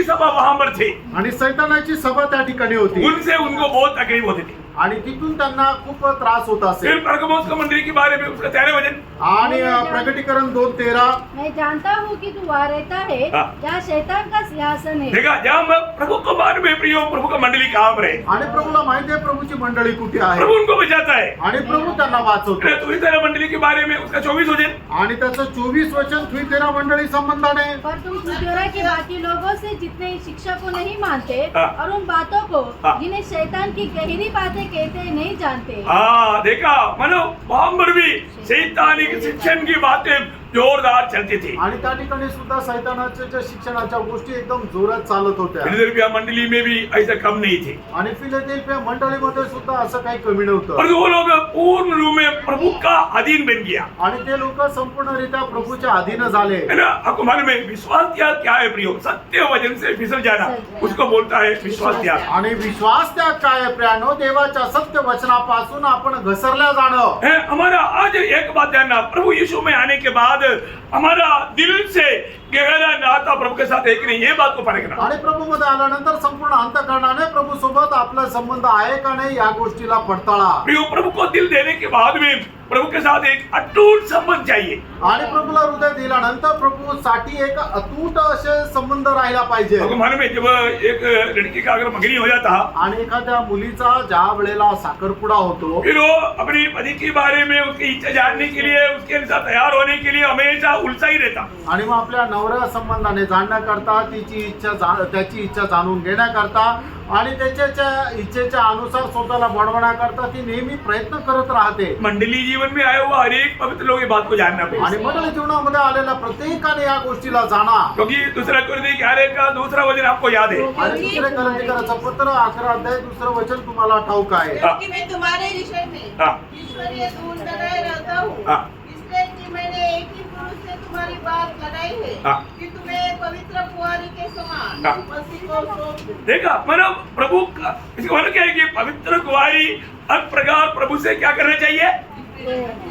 सभा वहां पर थी, आणि सैतानाची सभा त्या ठिकाणी होती उनसे उनको बहुत तकलीफ होती थी। आणि तिथून त्यांना खूप त्रास होत फिर असेल परगमुस की मंडली के बारे में उसका 13 वचन, आणि प्रकटीकरण 2:13 मैं जानता हूँ कि तू वहाँ रहता है हाँ। जहाँ शैतान का सिंहासन है। देखा जहाँ प्रभु को बारे में प्रियो, प्रभु का मंडली कहाँ पर है, आणि प्रभूला माहिती आहे प्रभूची मंडळी कुठे आहे प्रभु उनको बचाता है। आणि प्रभू त्यांना वाचवतो तो इस तरह मंडली के बारे में उसका 24 वचन, आणि त्याचं 24 वचन थुईतेरा मंडळी संबंधाने पर तुम थुइतैरा के बाकी लोगों से जितने इस शिक्षा को नहीं मानते हाँ। और उन बातों को हाँ। जिन्हें शैतान की गहरी बातें कहते नहीं जानते। हाँ देखा मानो वहां पर भी शैतानी शिक्षण की बातें जोरदार चलती थी। आणि त्या ठिकाणी सुद्धा सैतानाच्या ज्या शिक्षणाच्या गोष्टी एकदम जोरात चालत होत्या फिलदेल्फिया मंडली में भी ऐसा कम नहीं थे, आणि फिलाडेल्फिया मंडळीमध्ये सुद्धा असं काही कमी नव्हतं और वो लोग पूर्ण रूप में प्रभु का अधीन बन गया, आणि ते लोक संपूर्णरित्या प्रभूच्या अधीन झाले है ना। आपको मालूम है विश्वास त्याग क्या है प्रियो? सत्य वचन से फिसल जाना, उसको बोलता है विश्वास त्याग। आणि विश्वास त्याग काय आहे प्रियानो? देवाच्या सत्य वचनापासून आपण घसरल्या जाणं है हमारा। आज एक बात जानना, प्रभु यीशु में आने के बाद हमारा दिल से गहरा नाता प्रभु के साथ है कि नहीं, ये बात को परखना। आणि प्रभू मध्ये आल्यानंतर संपूर्ण अंतःकरणाने प्रभू सोबत आपला संबंध आहे का नाही या गोष्टीला पडताळा प्रियो, प्रभु को दिल देने के बाद में प्रभु के साथ एक अटूट संबंध चाहिए। आणि प्रभूला हृदय दिल्यानंतर प्रभू साठी एक अतूट असे संबंध राहिला पाहिजे आपको मालूम है जब एक लड़की का अगर मंगनी हो जाता, आणि एखाद्या मुलीचा ज्या वेळेला साखरपुडा होतो फिर वो अपनी पति के बारे में उसकी इच्छा जानने के लिए, उसके अनुसार तैयार होने के लिए हमेशा उलझा ही रहता। आणि मग आपल्या नवऱ्या संबंधाने जाणण्याकरता त्याची इच्छा जाणून घेण्याकरता आणि त्याच्या इच्छेच्या अनुसार स्वतःला बनवण्याकरता ती नेहमी प्रयत्न करत राहते। मंडली जीवन में आया हुआ हर एक पवित्र लोग ये बात को जानना आणि पड़ेगा, मंडळी जीवनामध्ये आलेल्या प्रत्येकाने या गोष्टीला जाणा क्योंकि दूसरा कुरिन्थी 11 का दूसरा वचन आपको याद है। आणि दुसरे करंजीकराचं पत्र 11 अध्याय 2 वचन तुम्हाला ठाऊक आहे क्योंकि मैं तुम्हारे विषय में हाँ। ईश्वरीय दूत लगाए रहता हूँ, हाँ। इसलिए कि मैंने एक ही पुरुष से तुम्हारी बात लगाई है हाँ। कि तुम्हें पवित्र कुंवारी के समान हाँ। मसीह को सौंप दूं। देखा मतलब प्रभु का इसका मतलब क्या है कि पवित्र कुंवारी हर प्रकार प्रभु से क्या करना चाहिए?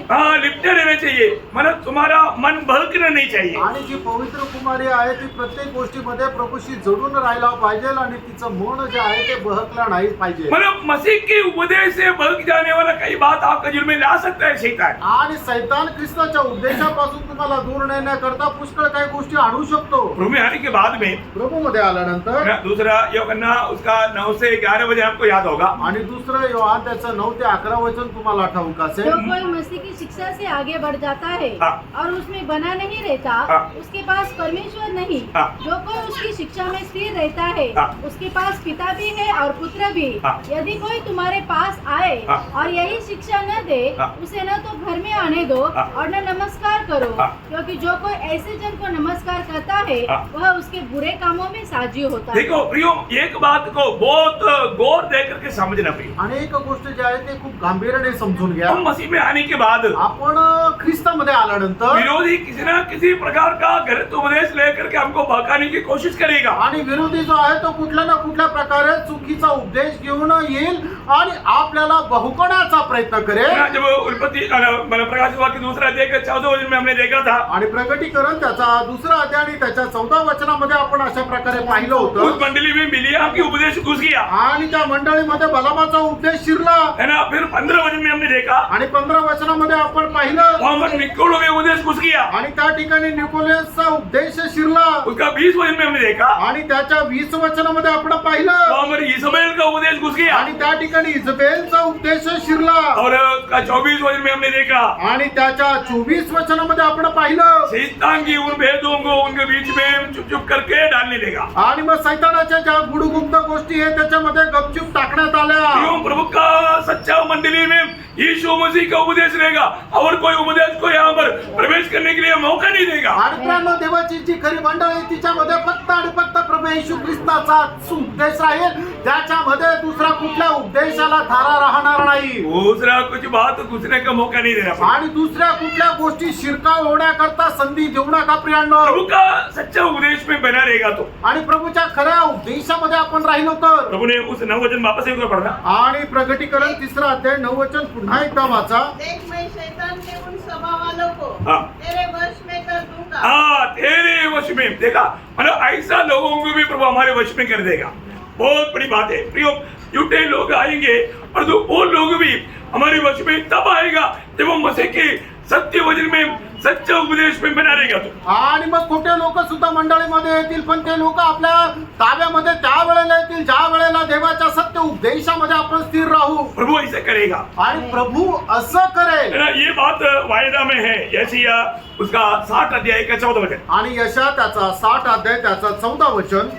हाँ, लिपटे रहना चाहिए, मतलब तुम्हारा मन भड़कना नहीं चाहिए। आणि जी पवित्र कुमारी आहे ती प्रत्येक गोष्टीमध्ये प्रभूशी जोडून राहायला पाहिजे आणि तिचं मन जे आहे ते बहकला नाही पाहिजे। मतलब मसीह के उपदेश से बहक जाने वाला कई बात आपके दिल में ला सकता है शैतान। आणि सैतान ख्रिस्ताच्या उपदेशापासून तुम्हाला दूर नेण्याकरता पुष्कळ काही गोष्टी आणू शकतो। प्रभु में आने के बाद में प्रभू मध्ये आल्यानंतर दूसरा यूहन्ना उसका 9 से 11 बजे आपको याद होगा। आणि दुसरं योहान त्याचं 9 ते 11 वचन तुम्हाला ठाऊक असेल। कोई मसीह की शिक्षा से आगे बढ़ जाता है हाँ। और उसमें बना नहीं रहता, हाँ। उसके पास परमेश्वर नहीं। हाँ। जो कोई उसकी शिक्षा में स्थिर रहता है, हाँ। उसके पास पिता भी है और पुत्र भी। हाँ। यदि कोई तुम्हारे पास आए हाँ। और यही शिक्षा न दे, हाँ। उसे न तो घर में आने दो हाँ। और न नमस्कार करो, हाँ। क्योंकि जो कोई ऐसे जन को नमस्कार करता है हाँ। वह उसके बुरे कामों में साझी होता है। देखो प्रियो, एक बात को बहुत गौर दे करके समझना प्रियो। अनेक गोष्टी ज्या आहेत ते खूप गांभीर्याने समजून घ्या. हम मसीह में आने के बाद आपण ख्रिस्तामध्ये आल्यानंतर विरोधी किसी ना किसी प्रकार का गलत उपदेश लेकर के हमको भड़काने की कोशिश करेगा। आणि विरोधी जो आहे तो कुठल्या ना कुठल्या प्रकारे चुकीचा उपदेश घेऊन येईल आणि आपल्याला बहुकण्याचा प्रयत्न करेल. जब उत्पत्ति मतलब प्रकाशित वाक्य दूसरा अध्याय के 14 वचन में हमने देखा था, आणि प्रकटीकरण त्याचा दुसरा अध्याय आणि त्याच्या 14 वचनामध्ये आपण अशा प्रकारे पाहिलं उस होतं. मंडली में बिलियाम की उपदेश घुस गया आणि त्या मंडळीमध्ये बलामाचा उपदेश शिरला. है ना। फिर 15 वचन में हमने देखा आणि 15 वचनामध्ये आपण पाहिलं वहां पर निकोलो में उपदेश घुस गया। आणि त्या ठिकाणी निकोलेसचा उपदेश शिरला. उसका 20 वचन में हमने देखा आणि त्याच्या 20 वचनामध्ये आपण पाहिलं वहां पर इजबेल का उपदेश घुस गया। आणि त्या ठिकाणी इजबेलचा उपदेश शिरला. और उसका 24 वचन में हमने देखा आणि त्याच्या 24 वचनामध्ये आपण पाहिलं शैतान की उन भेदों को उनके बीच में चुप चुप करके डालने देगा। आणि मग सैतानाच्या ज्या गुडगुप्त गोष्टी आहेत त्याच्यामध्ये गपचूप टाकण्यात आल्या. क्यों? प्रभु का सच्चा मंडली में यीशु मसीह का उपदेश रहेगा और कोई उपदेश को यहाँ पर प्रवेश करने के लिए मौका नहीं देगा। आणि मित्रांनो, देवाची जी खरी मंडळ आहे तिच्यामध्ये फक्त आणि फक्त प्रभू येशू ख्रिस्ताचा उपदेश राहील. त्याच्यामध्ये दुसरा कुठल्या उपदेशाला धारा राहणार नाही. दूसरा कुछ बात घुसने का मौका नहीं देना। आणि दुसऱ्या कुठल्या गोष्टी शिरकाव होण्याकरता संधी देऊ नका प्रियांनो. प्रभु का सच्चा उपदेश में बना रहेगा तो आणि प्रभूच्या खऱ्या उपदेशामध्ये आपण राहिलो तर. प्रभु ने उस 9 वचन वापस एक बार पढ़ना। आणि प्रकटीकरण 3 अध्याय 9 वचन पुन्हा एकदा वाचा. देख मैं शैतान के उन सभा वालों को हाँ। तेरे वश में कर दूंगा। हाँ, तेरे वश में। देखा, मतलब ऐसा लोगों को भी प्रभु हमारे वश में कर देगा। बहुत बड़ी बात है प्रियो। झूठे लोग आएंगे और वो लोग भी हमारे वश में तब आएगा जब वो मसीह के सत्य वचन में सच्चा उपदेश में बना रहेगा तो। आणि मग खोटे लोक सुद्धा मंडळीमध्ये येतील, पण ते लोक आपल्या ताब्यामध्ये त्या वेळेला येतील ज्या वेळेला देवाच्या सत्य उपदेशामध्ये आपण स्थिर राहू. प्रभु ऐसा करेगा। आणि प्रभू असं करेल. है ना, ये बात वायदा में है। यशायाह उसका 60 अध्याय का 14 वचन। आणि यशा त्याचा 60 अध्याय त्याचा 14 वचन.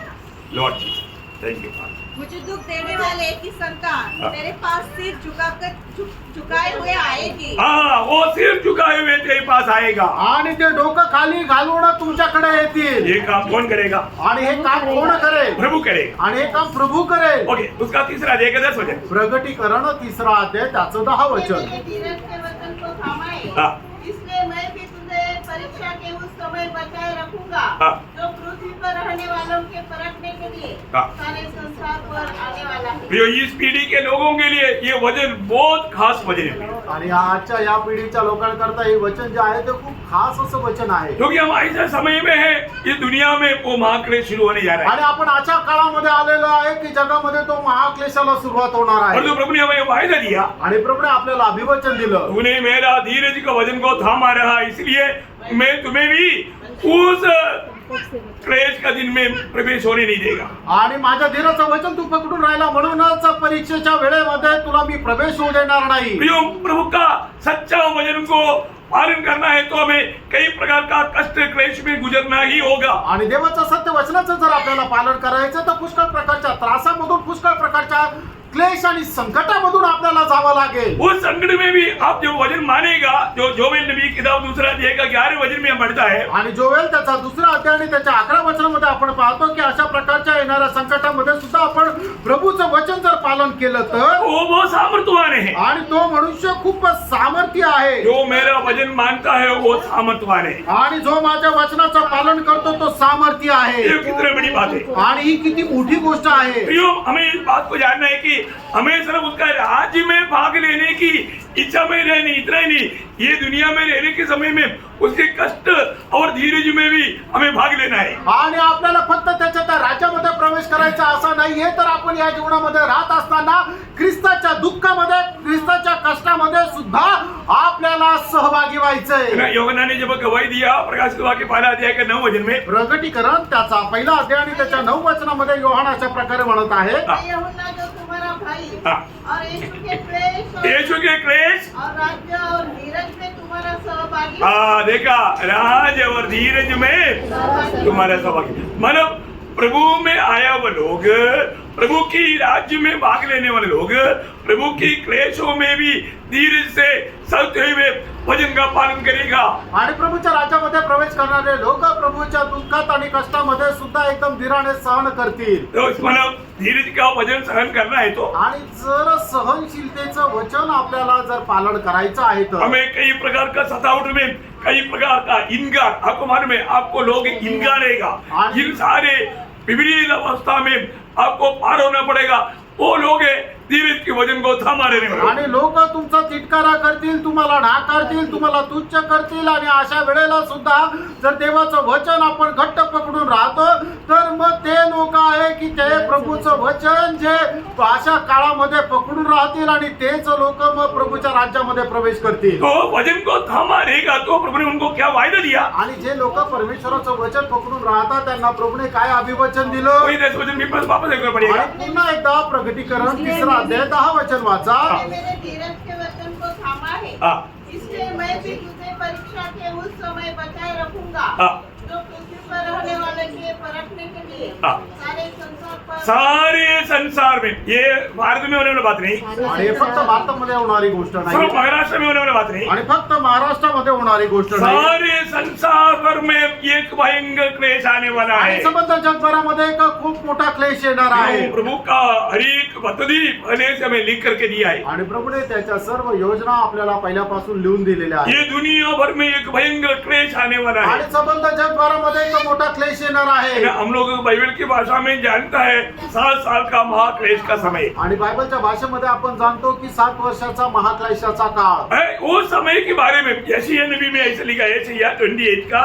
Lord thank you. मुझे दुख देने वाले की संतान हाँ। तेरे पास सिर झुकाए हुए आएगी। हाँ, वो सिर झुकाए हुए तेरे पास आएगा। आणि ते डोकं खाली घालून तुमच्याकडे येतील. ये काम कौन करेगा? आणि हे काम कोण करेल? प्रभु करेगा। आणि हे काम प्रभू करेल. ओके, उसका तीसरा अध्याय का 10 वचन। प्रगटीकरण 3 अध्याय त्याचं 10 वचन. मेरे धीरज के वचन को थामाए, हाँ। इसलिए मैं भी तुझे परीक्षा के उस समय बचाए रखूंगा हाँ। जो पृथ्वी पर रहने वालों के परखने के लिए हाँ। सारे संसार पर आने वाला है। प्रियो, इस पीढ़ी के लोगों के लिए ये वचन बहुत खास वचन है, आणि आजच्या या पिढीच्या लोकांकरता हे वचन जे आहे ते खूप खास असं वचन आहे. क्योंकि हम ऐसे समय में है इस दुनिया में वो महाक्लेश शुरू होने जा रहा है। आणि आपण अशा काळामध्ये आलेलो आहे की जगामध्ये तो महाक्लेशाला सुरुवात होणार और आहे. जो प्रभु ने हमें वायदा दिया, आणि प्रभूने आपल्याला अभिवचन दिलं. तूने मेरा धीरज का वचन को थामा रहा, इसलिए मैं तुम्हें भी उस क्लेश का दिन में प्रवेश होने नहीं देगा। आणि माझ्या धीराचं वचन तू पकडून राहिला म्हणूनच परीक्षेच्या वेळेमध्ये तुला मी प्रवेश होऊ देणार नाही. प्रियो, प्रभु का सच्चा वचन को पालन करना है तो हमें कई प्रकार का कष्ट क्लेश में गुजरना ही होगा। आणि देवाचं सत्य वचनाचं जर आपल्याला पालन करायचं तर पुष्कळ प्रकारच्या त्रासामधून पुष्कळ प्रकारच्या क्लेश आणि संकटामधून आपल्याला जावं लागेल. उस संकट में भी आप जो वचन मानेगा, जो जोवेल नबी की किताब दूसरा अध्याय का 11 वचन में हम पढ़ता है, आणि जोवेल त्याचा 2 अध्याय आणि त्याच्या 11 वचनामध्ये आपण पाहतो की अशा प्रकारच्या येणाऱ्या संकटामध्ये सुद्धा आपण प्रभूचं वचन जर पालन केलं तर वो बहुत सामर्थ्यवान है। आणि तो मनुष्य खूप सामर्थ्य आहे. जो मेरा वचन मानता है वो सामर्थ्यवान है। आणि जो माझ्या वचनाचं पालन करतो तो सामर्थ्य आहे. ये कितनी बड़ी बात है। आणि ही किती मोठी गोष्ट आहे. प्रियो, हमें इस बात को जानना है कि हमें सिर्फ उसका राज्य में भाग लेने की इच्छा में रहनी, इतना ही नहीं, ये दुनिया में रहने के समय में उसके कष्ट और धीरज में भी हमें भाग लेना है। आणि आपल्याला फक्त त्याच्या त्या राज्यामध्ये प्रवेश करायचा असा नाहीये, तर आपण या जीवनामध्ये राहत असताना ख्रिस्ताच्या दुःखामध्ये, ख्रिस्ताच्या कष्टामध्ये सुद्धा आपल्याला सहभागी व्हायचंय. योहन्ना ने जब गवाही दिया, प्रकाशित वाक्य 1 अध्याय के 9 वचन में, प्रगटीकरण त्याचा 1 अध्याय आणि त्याच्या 9 वचनामध्ये योहान अशा प्रकारे म्हणत आहे. यूहन्ना जो तुम्हारा भाई हाँ। और यीशु के क्लेश यीशु के क्लेश और राज्य और धीरज में तुम्हारा सहभागी हाँ देखा, राज और धीरज में तुम्हारा सहभागी। मतलब प्रभु में आया वो लोग, प्रभु की राज्य में भाग लेने वाले लोग, प्रभु की क्लेशों में भी धीरज से सहते हुए वचन का पालन करेगा। आणि प्रभूच्या राज्यामध्ये प्रवेश करणारे लोक प्रभूच्या दुःखात आणि कष्टामध्ये सुद्धा एकदम धीराने सहन करतील. तो मतलब धीरज का वचन सहन करना है तो आणि जर सहनशीलतेचं वचन आपल्याला जर पालन करायचं आहे तर हमें कई प्रकार का सतावट में, कई प्रकार का इनकार, आपको मालूम है आपको लोग इनकारेगा, इन सारे विपरीत अवस्था में आपको पार होना पड़ेगा। वो लोग धीरज के वचन को थामा रहने वाले। आणि लोक तुमचा तिटकारा करतील, तुम्हाला नाकारतील, तुम्हाला तुच्छ करतील आणि अशा वेळेला सुद्धा जर देवाचं वचन आपण घट्ट पकडून राहतो तर मग ते लोक आहे की ते प्रभूचं वचन जे अशा काळामध्ये पकडून राहतील आणि तेच लोक मग प्रभूच्या राज्यामध्ये प्रवेश करतील. तो वचन को थामा रहेगा तो प्रभु ने उनको क्या वायदा दिया? आणि जे लोक परमेश्वराचं वचन पकडून राहतात त्यांना प्रभूने काय अभिवचन दिलं? वही 10 वचन भी वापस देखना पड़ेगा। आणि पुन्हा एकदा प्रगटीकरण 3 अध्याय 10 वचन वाचा. मेरे धीरज के वचन को थामा है, हाँ। इसलिए मैं भी तुझे परीक्षा के उस समय बचाए रखूंगा हाँ। जो पृथ्वी पर रहने वाले के परखने के लिए हाँ। सारे सारे संसार पर संसार में, ये भारत में होने वाली बात नहीं, आणि हे फक्त भारतामध्ये होणारी गोष्ट सिर्फ नाही महाराष्ट्र में होने वाली बात नहीं, आणि फक्त महाराष्ट्रामध्ये होणारी गोष्ट नाही. सारे संसार भर में एक भयंकर क्लेश आने वाला है। आणि संबंध जगभरामध्ये एक खूप मोठा क्लेश येणार आहे. जो प्रभु का हर एक पद्धति पहले से हमें लिख करके दिया है। आणि प्रभूने त्याच्या सर्व योजना आपल्याला पहिल्यापासून लिहून दिलेल्या आहेत. ये दुनिया भर में एक भयंकर क्लेश आने वाला है। आणि संबंध जगभरामध्ये एक मोठा क्लेश येणार आहे. हम लोग बाइबल की भाषा में जानता है 7 साल का महाक्लेश का समय आणि बायबलच्या भाषेमध्ये आपण जाणतो की 7 वर्षाचा महाक्लेशाचा काळ है। वो समय के बारे में यशायाह नबी में ऐसे लिखा है, यशायाह 28 का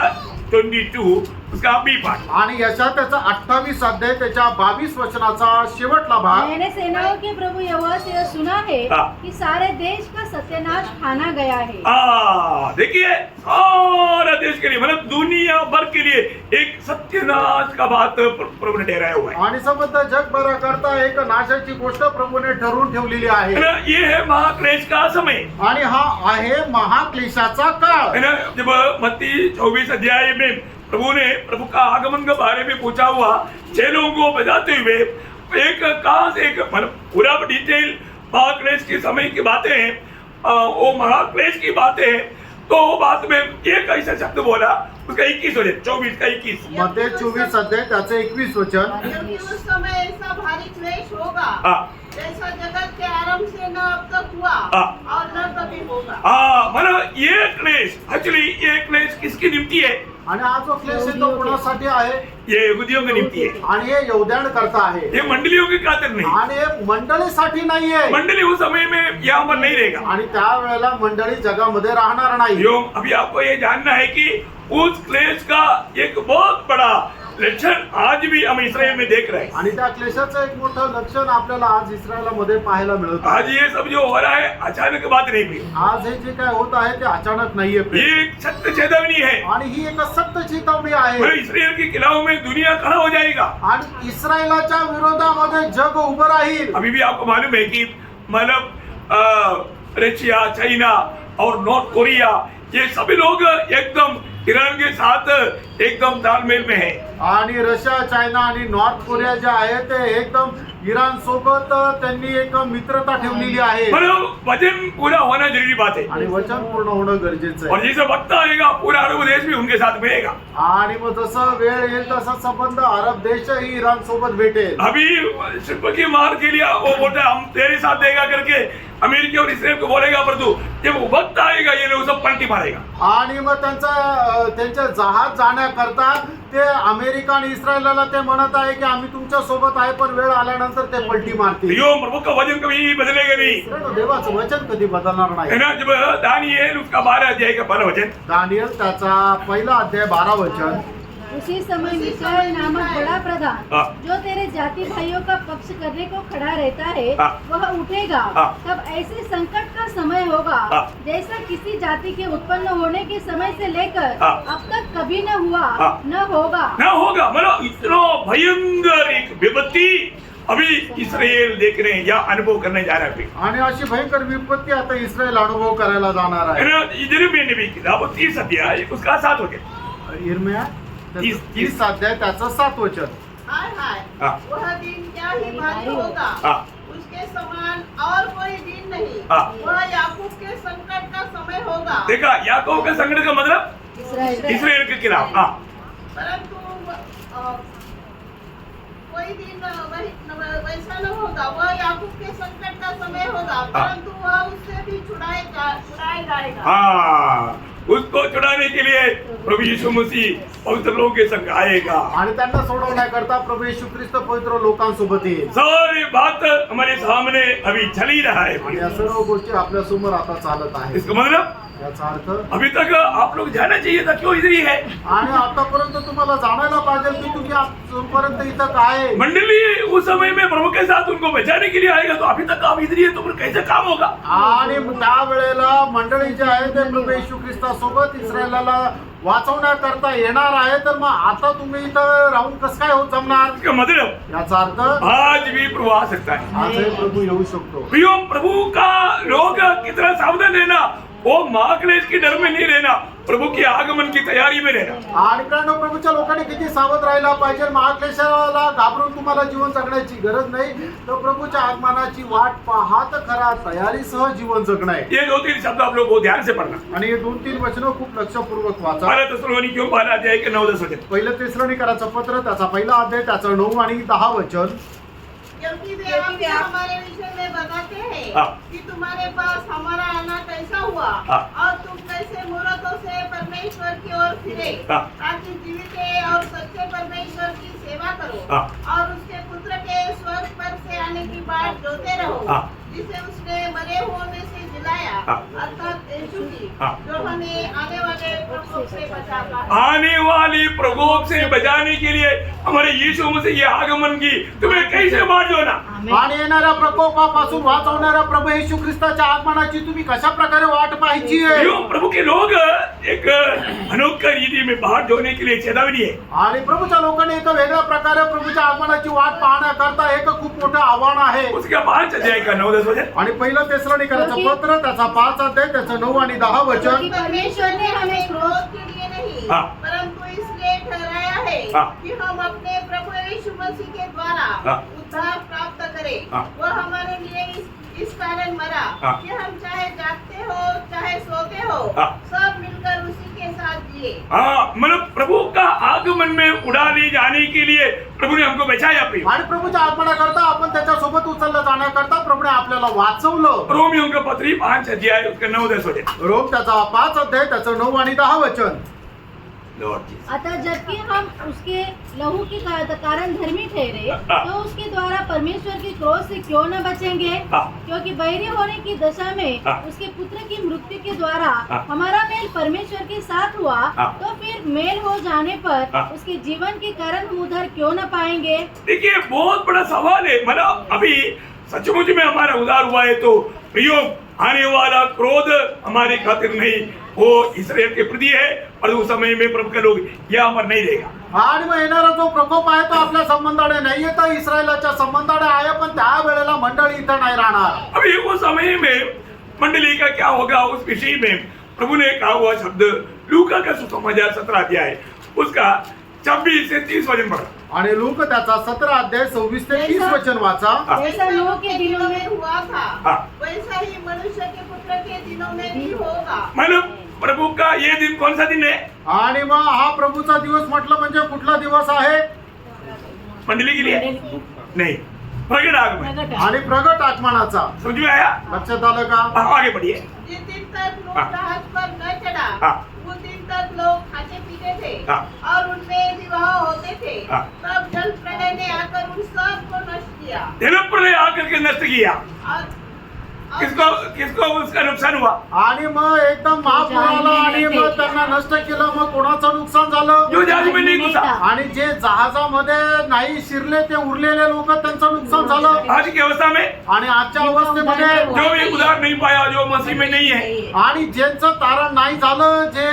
22 उसका बी पाठ। आणि यशायाह त्याचा 28 अध्याय त्याच्या 22 वचनाचा शेवटला भाग. मैंने सेनाओं के प्रभु यहोवा से यह सुना है हाँ। कि सारे देश का सत्यानाश ठाना गया है। देखिए सारा देश के लिए, मतलब दुनिया भर के लिए एक सत्यानाश का बात प्रभु ने ठहराया हुआ है। आणि संबंध जगभराकरता एक नाशाची गोष्ट प्रभूने ठरवून ठेवलेली आहे. है ना, ये है महाक्लेश का समय। आणि हा आहे महाक्लेशाचा काळ. है ना, जब मत्ती 24 अध्याय में प्रभु ने प्रभु का आगमन के बारे में पूछा हुआ, चेलों को बजाते हुए एक कहां से एक मतलब पूरा डिटेल महाक्लेश के समय की बातें हैं, वो महाक्लेश की बातें हैं। तो वो बात में एक ऐसा शब्द बोला, उसका 21 हो जाए, 24 का 21। मत्ती 24 अध्याय त्याचे 21 वचन. क्योंकि उस समय ऐसा भारी क्लेश होगा हाँ। जैसा जगत के आरंभ से न अब तक हुआ हाँ। और न कभी होगा। मतलब ये क्लेश, एक्चुअली ये क्लेश किसकी निम्ति है? आणि हा जो क्लेश आहे तो कोणासाठी आहे? ये यहूदियों की निम्ति है, आणि हे यहूद्यांकरता आहे. ये मंडलियों की खातिर नहीं। आणि हे मंडळीसाठी नाहीये. मंडली उस समय में यहाँ पर नहीं रहेगा। आणि त्यावेळेला मंडळी जगामध्ये राहणार नाही. यो अभी आपको ये जानना है कि उस क्लेश का एक बहुत बड़ा लक्षण आज भी हम इस्राएल में देख रहे हैं। आणि त्या क्लेशाचं एक मोठं लक्षण आपल्याला आज इस्रायलमध्ये पाहायला मिळत आज आहे. ये सब जो हो रहा है अचानक बात नहीं हुई, आज हे जे काय होत आहे ते अचानक नाहीये. ये एक सत्य चेतावनी है। आणि ही एक सत्य चेतावणी आहे. मतलब इस्राएल के खिलाफ में दुनिया खड़ा हो जाएगा। आणि इस्रायलाच्या विरोधामध्ये जग उभं राहील. अभी भी आपको मालूम है कि मतलब रशिया, चाइना और नॉर्थ कोरिया, ये सभी लोग एकदम ईरान के साथ एकदम तालमेल में है। आणि रशिया, चायना आणि नॉर्थ कोरिया जे आहे ते एकदम इराण सोबत त्यांनी एक मित्रता ठेवलेली आहे. मतलब वचन पूरा होना जरूरी बात है। आणि वचन पूर्ण होणं गरजेचं और आहे. जैसे वक्त आएगा पूरा अरब देश भी उनके साथ मिलेगा। आणि मग जसं वेळ येईल तसा संबंध अरब देशही इराण सोबत भेटेल. अभी शिल्प की मार के लिए वो बोलता है हम तेरे साथ देगा करके अमेरिका और इसराइल को बोलेगा, परंतु जब वक्त आएगा ये लोग सब पलटी मारेगा। आणि मग त्यांचे जहाज जाण्याकरता ते अमेरिका आणि इस्रायलला ते म्हणत आहे की आम्ही तुमच्या सोबत आहे, पण वेळ आल्यानंतर ते पलटी मारतील. यो प्रभु का वचन कभी बदलेगा नहीं, कारण देवाचं वचन कधी बदलणार है नाही. ना। जब दानियेल उसका 12 अध्याय का 12 वचन, दानियल त्याचा 1 अध्याय 12 वचन. उसी समय मिकाएल नामक बड़ा प्रधान हाँ। जो तेरे जाति भाइयों का पक्ष करने को खड़ा रहता है हाँ। वह उठेगा। हाँ। तब ऐसे संकट का समय होगा हाँ। जैसा किसी जाति के उत्पन्न होने के समय से लेकर हाँ। अब तक कभी न हुआ हाँ। न होगा। ना होगा। मतलब इतना भयंकर एक विपत्ति अभी इसराइल देखने या अनुभव करने जा रहा है। आणि अशी भयंकर विपत्ती आता इस्रायल अनुभव करायला जाणार आहे. यिर्मयाह नबी की किताब 30 अध्याय उसका 7 वचन. इर्मिया 30 अध्याय त्याचं 7 वचन. हाय हाय हाँ. वह दिन क्या ही भारी होगा, हाँ. उसके समान और कोई दिन नहीं. हाँ. वह याकूब के संकट का समय होगा, देखा याकूब के संकट का मतलब इसराइल के खिलाफ. हाँ. परंतु कोई दिन वैसा न होगा. वह याकूब के संकट का समय होगा, परंतु वह उससे भी छुड़ाया जाएगा. हाँ, उसको छुड़ाने के लिए प्रभु यीशु मसीह पवित्र लोगों के संग आएगा. आणि त्यांना सोडवण्याकरता प्रभू येशू ख्रिस्त पवित्र लोकांसोबत येईल. सारी बात हमारे सामने अभी चल ही रहा है. आणि या सर्व गोष्टी आपल्या समोर आता चालत आहेत. इसका मतलब याचा अर्थ अभी तक आप लोग जाना चाहिए था क्यों इधर ही है. आणि आतापर्यंत तुम्हाला जाणायला पाहिजे की तुम्ही आजपर्यंत इथं काय आहे. मंडली उस समय में प्रभु के साथ उनको बचाने के लिए आएगा, तो अभी तक आप इधर ही है तो फिर कैसे काम होगा. आणि त्या वेळेला मंडळी जे आहे ते प्रभू येशू ख्रिस्तासोबत इस्रायलाला वाचवण्याकरता येणार आहे, तर मग आता तुम्ही इथं राहून कसं काय होत जमणार. इसका मतलब याचा अर्थ आज भी प्रभु आ सकता है. आजही प्रभू येऊ शकतो. प्रियो प्रभु का लोग कितना सावधान रहना, वो महाक्लेश के डर में नहीं रहना, प्रभु के आगमन की तैयारी में रहना. आणि कारण प्रभूच्या लोकांनी किती सावध राहायला पाहिजे. महाक्लेशाला घाबरून तुम्हाला जीवन जगण्याची गरज नाही, तर प्रभूच्या आगमनाची वाट पाहत खरा तयारीसह जीवन जगणं आहे. ये 2-3 शब्द आप लोग बहुत ध्यान से पढ़ना. आणि हे 2-3 वचनं खूप लक्षपूर्वक वाचा. पहला थिस्सलुनीकियों पहला अध्याय के 9-10 वचन. पहिलं थिस्सलुनीकराचं पत्र त्याचा पहिला अध्याय त्याचं 9 आणि 10 वचन. क्योंकि वे हमसे हमारे विषय में बताते हैं हाँ. कि तुम्हारे पास हमारा आना कैसा हुआ, हाँ. और तुम कैसे मूर्तों से परमेश्वर की ओर फिरे, हाँ. ताकि जीवित और सच्चे परमेश्वर की सेवा करो, हाँ. और उसके पुत्र के स्वर्ग पर से आने की बाट जोते रहो, हाँ. जिसे उसने मरे हुओं में से जिलाया, हाँ. अर्थात यीशु की, हाँ. जो हमें आने वाले प्रकोप से बचाता है. आने वाली प्रकोप से बचाने के लिए हमारे यीशु मसीह ये आगमन की तुम्हें कैसे बाट जोना. आणि येणाऱ्या प्रकोपापासून वाचवणाऱ्या प्रभू येशू ख्रिस्ताच्या आगमनाची तुम्ही कशा प्रकारे वाट पाहायची आहे. प्रियो प्रभु के लोग एक अनोखा रीति में बाट जोने के लिए चेतावनी है. आणि प्रभूच्या लोकांनी एका वेगळ्या प्रकारे प्रभूच्या आगमनाची वाट पाहण्याकरता एक खूप मोठं आव्हान आहे. उसका 5 अध्याय का 9-10 वचन. आणि पहिलं थिस्सलुनीकराचं पत्र त्याचा 5 अध्याय त्याचं 9 आणि 10 वचन. क्योंकि परमेश्वर ने हमें क्रोध के लिए नहीं, हाँ. परंतु इसलिए ठहराया है हाँ. कि हम अपने प्रभु यीशु मसीह के द्वारा हाँ. उद्धार प्राप्त करें. हाँ. वह हमारे लिए इस कारण मरा हाँ. कि हम चाहे जागते हो चाहे सोते हो, हाँ. सब मिलकर उसी के साथ जिए. हाँ, मतलब प्रभु का आगमन में उड़ाने जाने के लिए प्रभु ने हमको बचाया. प्रियो आणि प्रभूच्या आगमनाकरता आपण त्याच्यासोबत उचललं जाण्याकरता प्रभूने आपल्याला वाचवलं. रोमियों का पत्री 5 अध्याय उसका 9-10 वचन. रोम त्याचा 5 अध्याय त्याचं 9 आणि 10 वचन. अतः जबकि हम उसके लहू के कारण धर्मी ठहरे, तो उसके द्वारा परमेश्वर के क्रोध से क्यों न बचेंगे. क्योंकि बैरी होने की दशा में उसके पुत्र की मृत्यु के द्वारा हमारा मेल परमेश्वर के साथ हुआ, तो फिर मेल हो जाने पर उसके जीवन के कारण हम उद्धार क्यों न पाएंगे. देखिए बहुत बड़ा सवाल है. मतलब अभी सचमुच में हमारा उद्धार हुआ है तो प्रियो आने वाला क्रोध हमारे खातिर नहीं, वो इसराइल के प्रति है, और उस समय में प्रभु के लोग यहाँ पर नहीं रहेगा. आणि मग येणारा जो प्रकोप आहे तो आपल्या संबंधाने नाहीये, तर इस्रायलाच्या संबंधाने आहे, पण त्या वेळेला मंडळी इथं नाही राहणार. अभी उस समय में मंडली का क्या होगा उस विषय में प्रभु ने कहा हुआ शब्द लूका का सुसमाचार 17 अध्याय उसका 26 से 30 वचन पढ़ा. आणि लूक त्याचा 17 अध्याय 26 ते 30 वचन वाचा. जैसा नूह के दिनों में हुआ था, हाँ. वैसा ही मनुष्य के पुत्र के दिनों में भी होगा. मतलब प्रभु का ये दिन कौन सा दिन है. आणि मग हा प्रभूचा दिवस म्हटलं म्हणजे कुठला दिवस आहे. मंडली के लिए नहीं, प्रगट आगमन आणि प्रगट आगमनाचा. समझ में आया. लक्षात आलं का. आगे बढ़िए. जिस दिन तक लोग हाँ. जहाज पर न चढ़ा, हाँ. उस दिन तक लोग खाते पीते थे, हाँ. और उनमें विवाह होते थे. हाँ. तब जल प्रलय ने आकर उन सबको नष्ट किया. प्रलय आकर के नष्ट किया. और किसको उसका नुकसान हुआ. आणि मग एकदम महापूर आला आणि मग त्यांना नष्ट केलं. मग कोणाचं नुकसान झालं. जो जहाज में नहीं घुसा. आणि जे जहाजामध्ये नाही शिरले ते उरलेले लोक त्यांचं नुकसान झालं. आज की अवस्था में आणि आजच्या अवस्थेमध्ये जो भी उद्धार नहीं पाया, जो मसीह में नहीं है, आणि ज्यांचं तारण नाही झालं, जे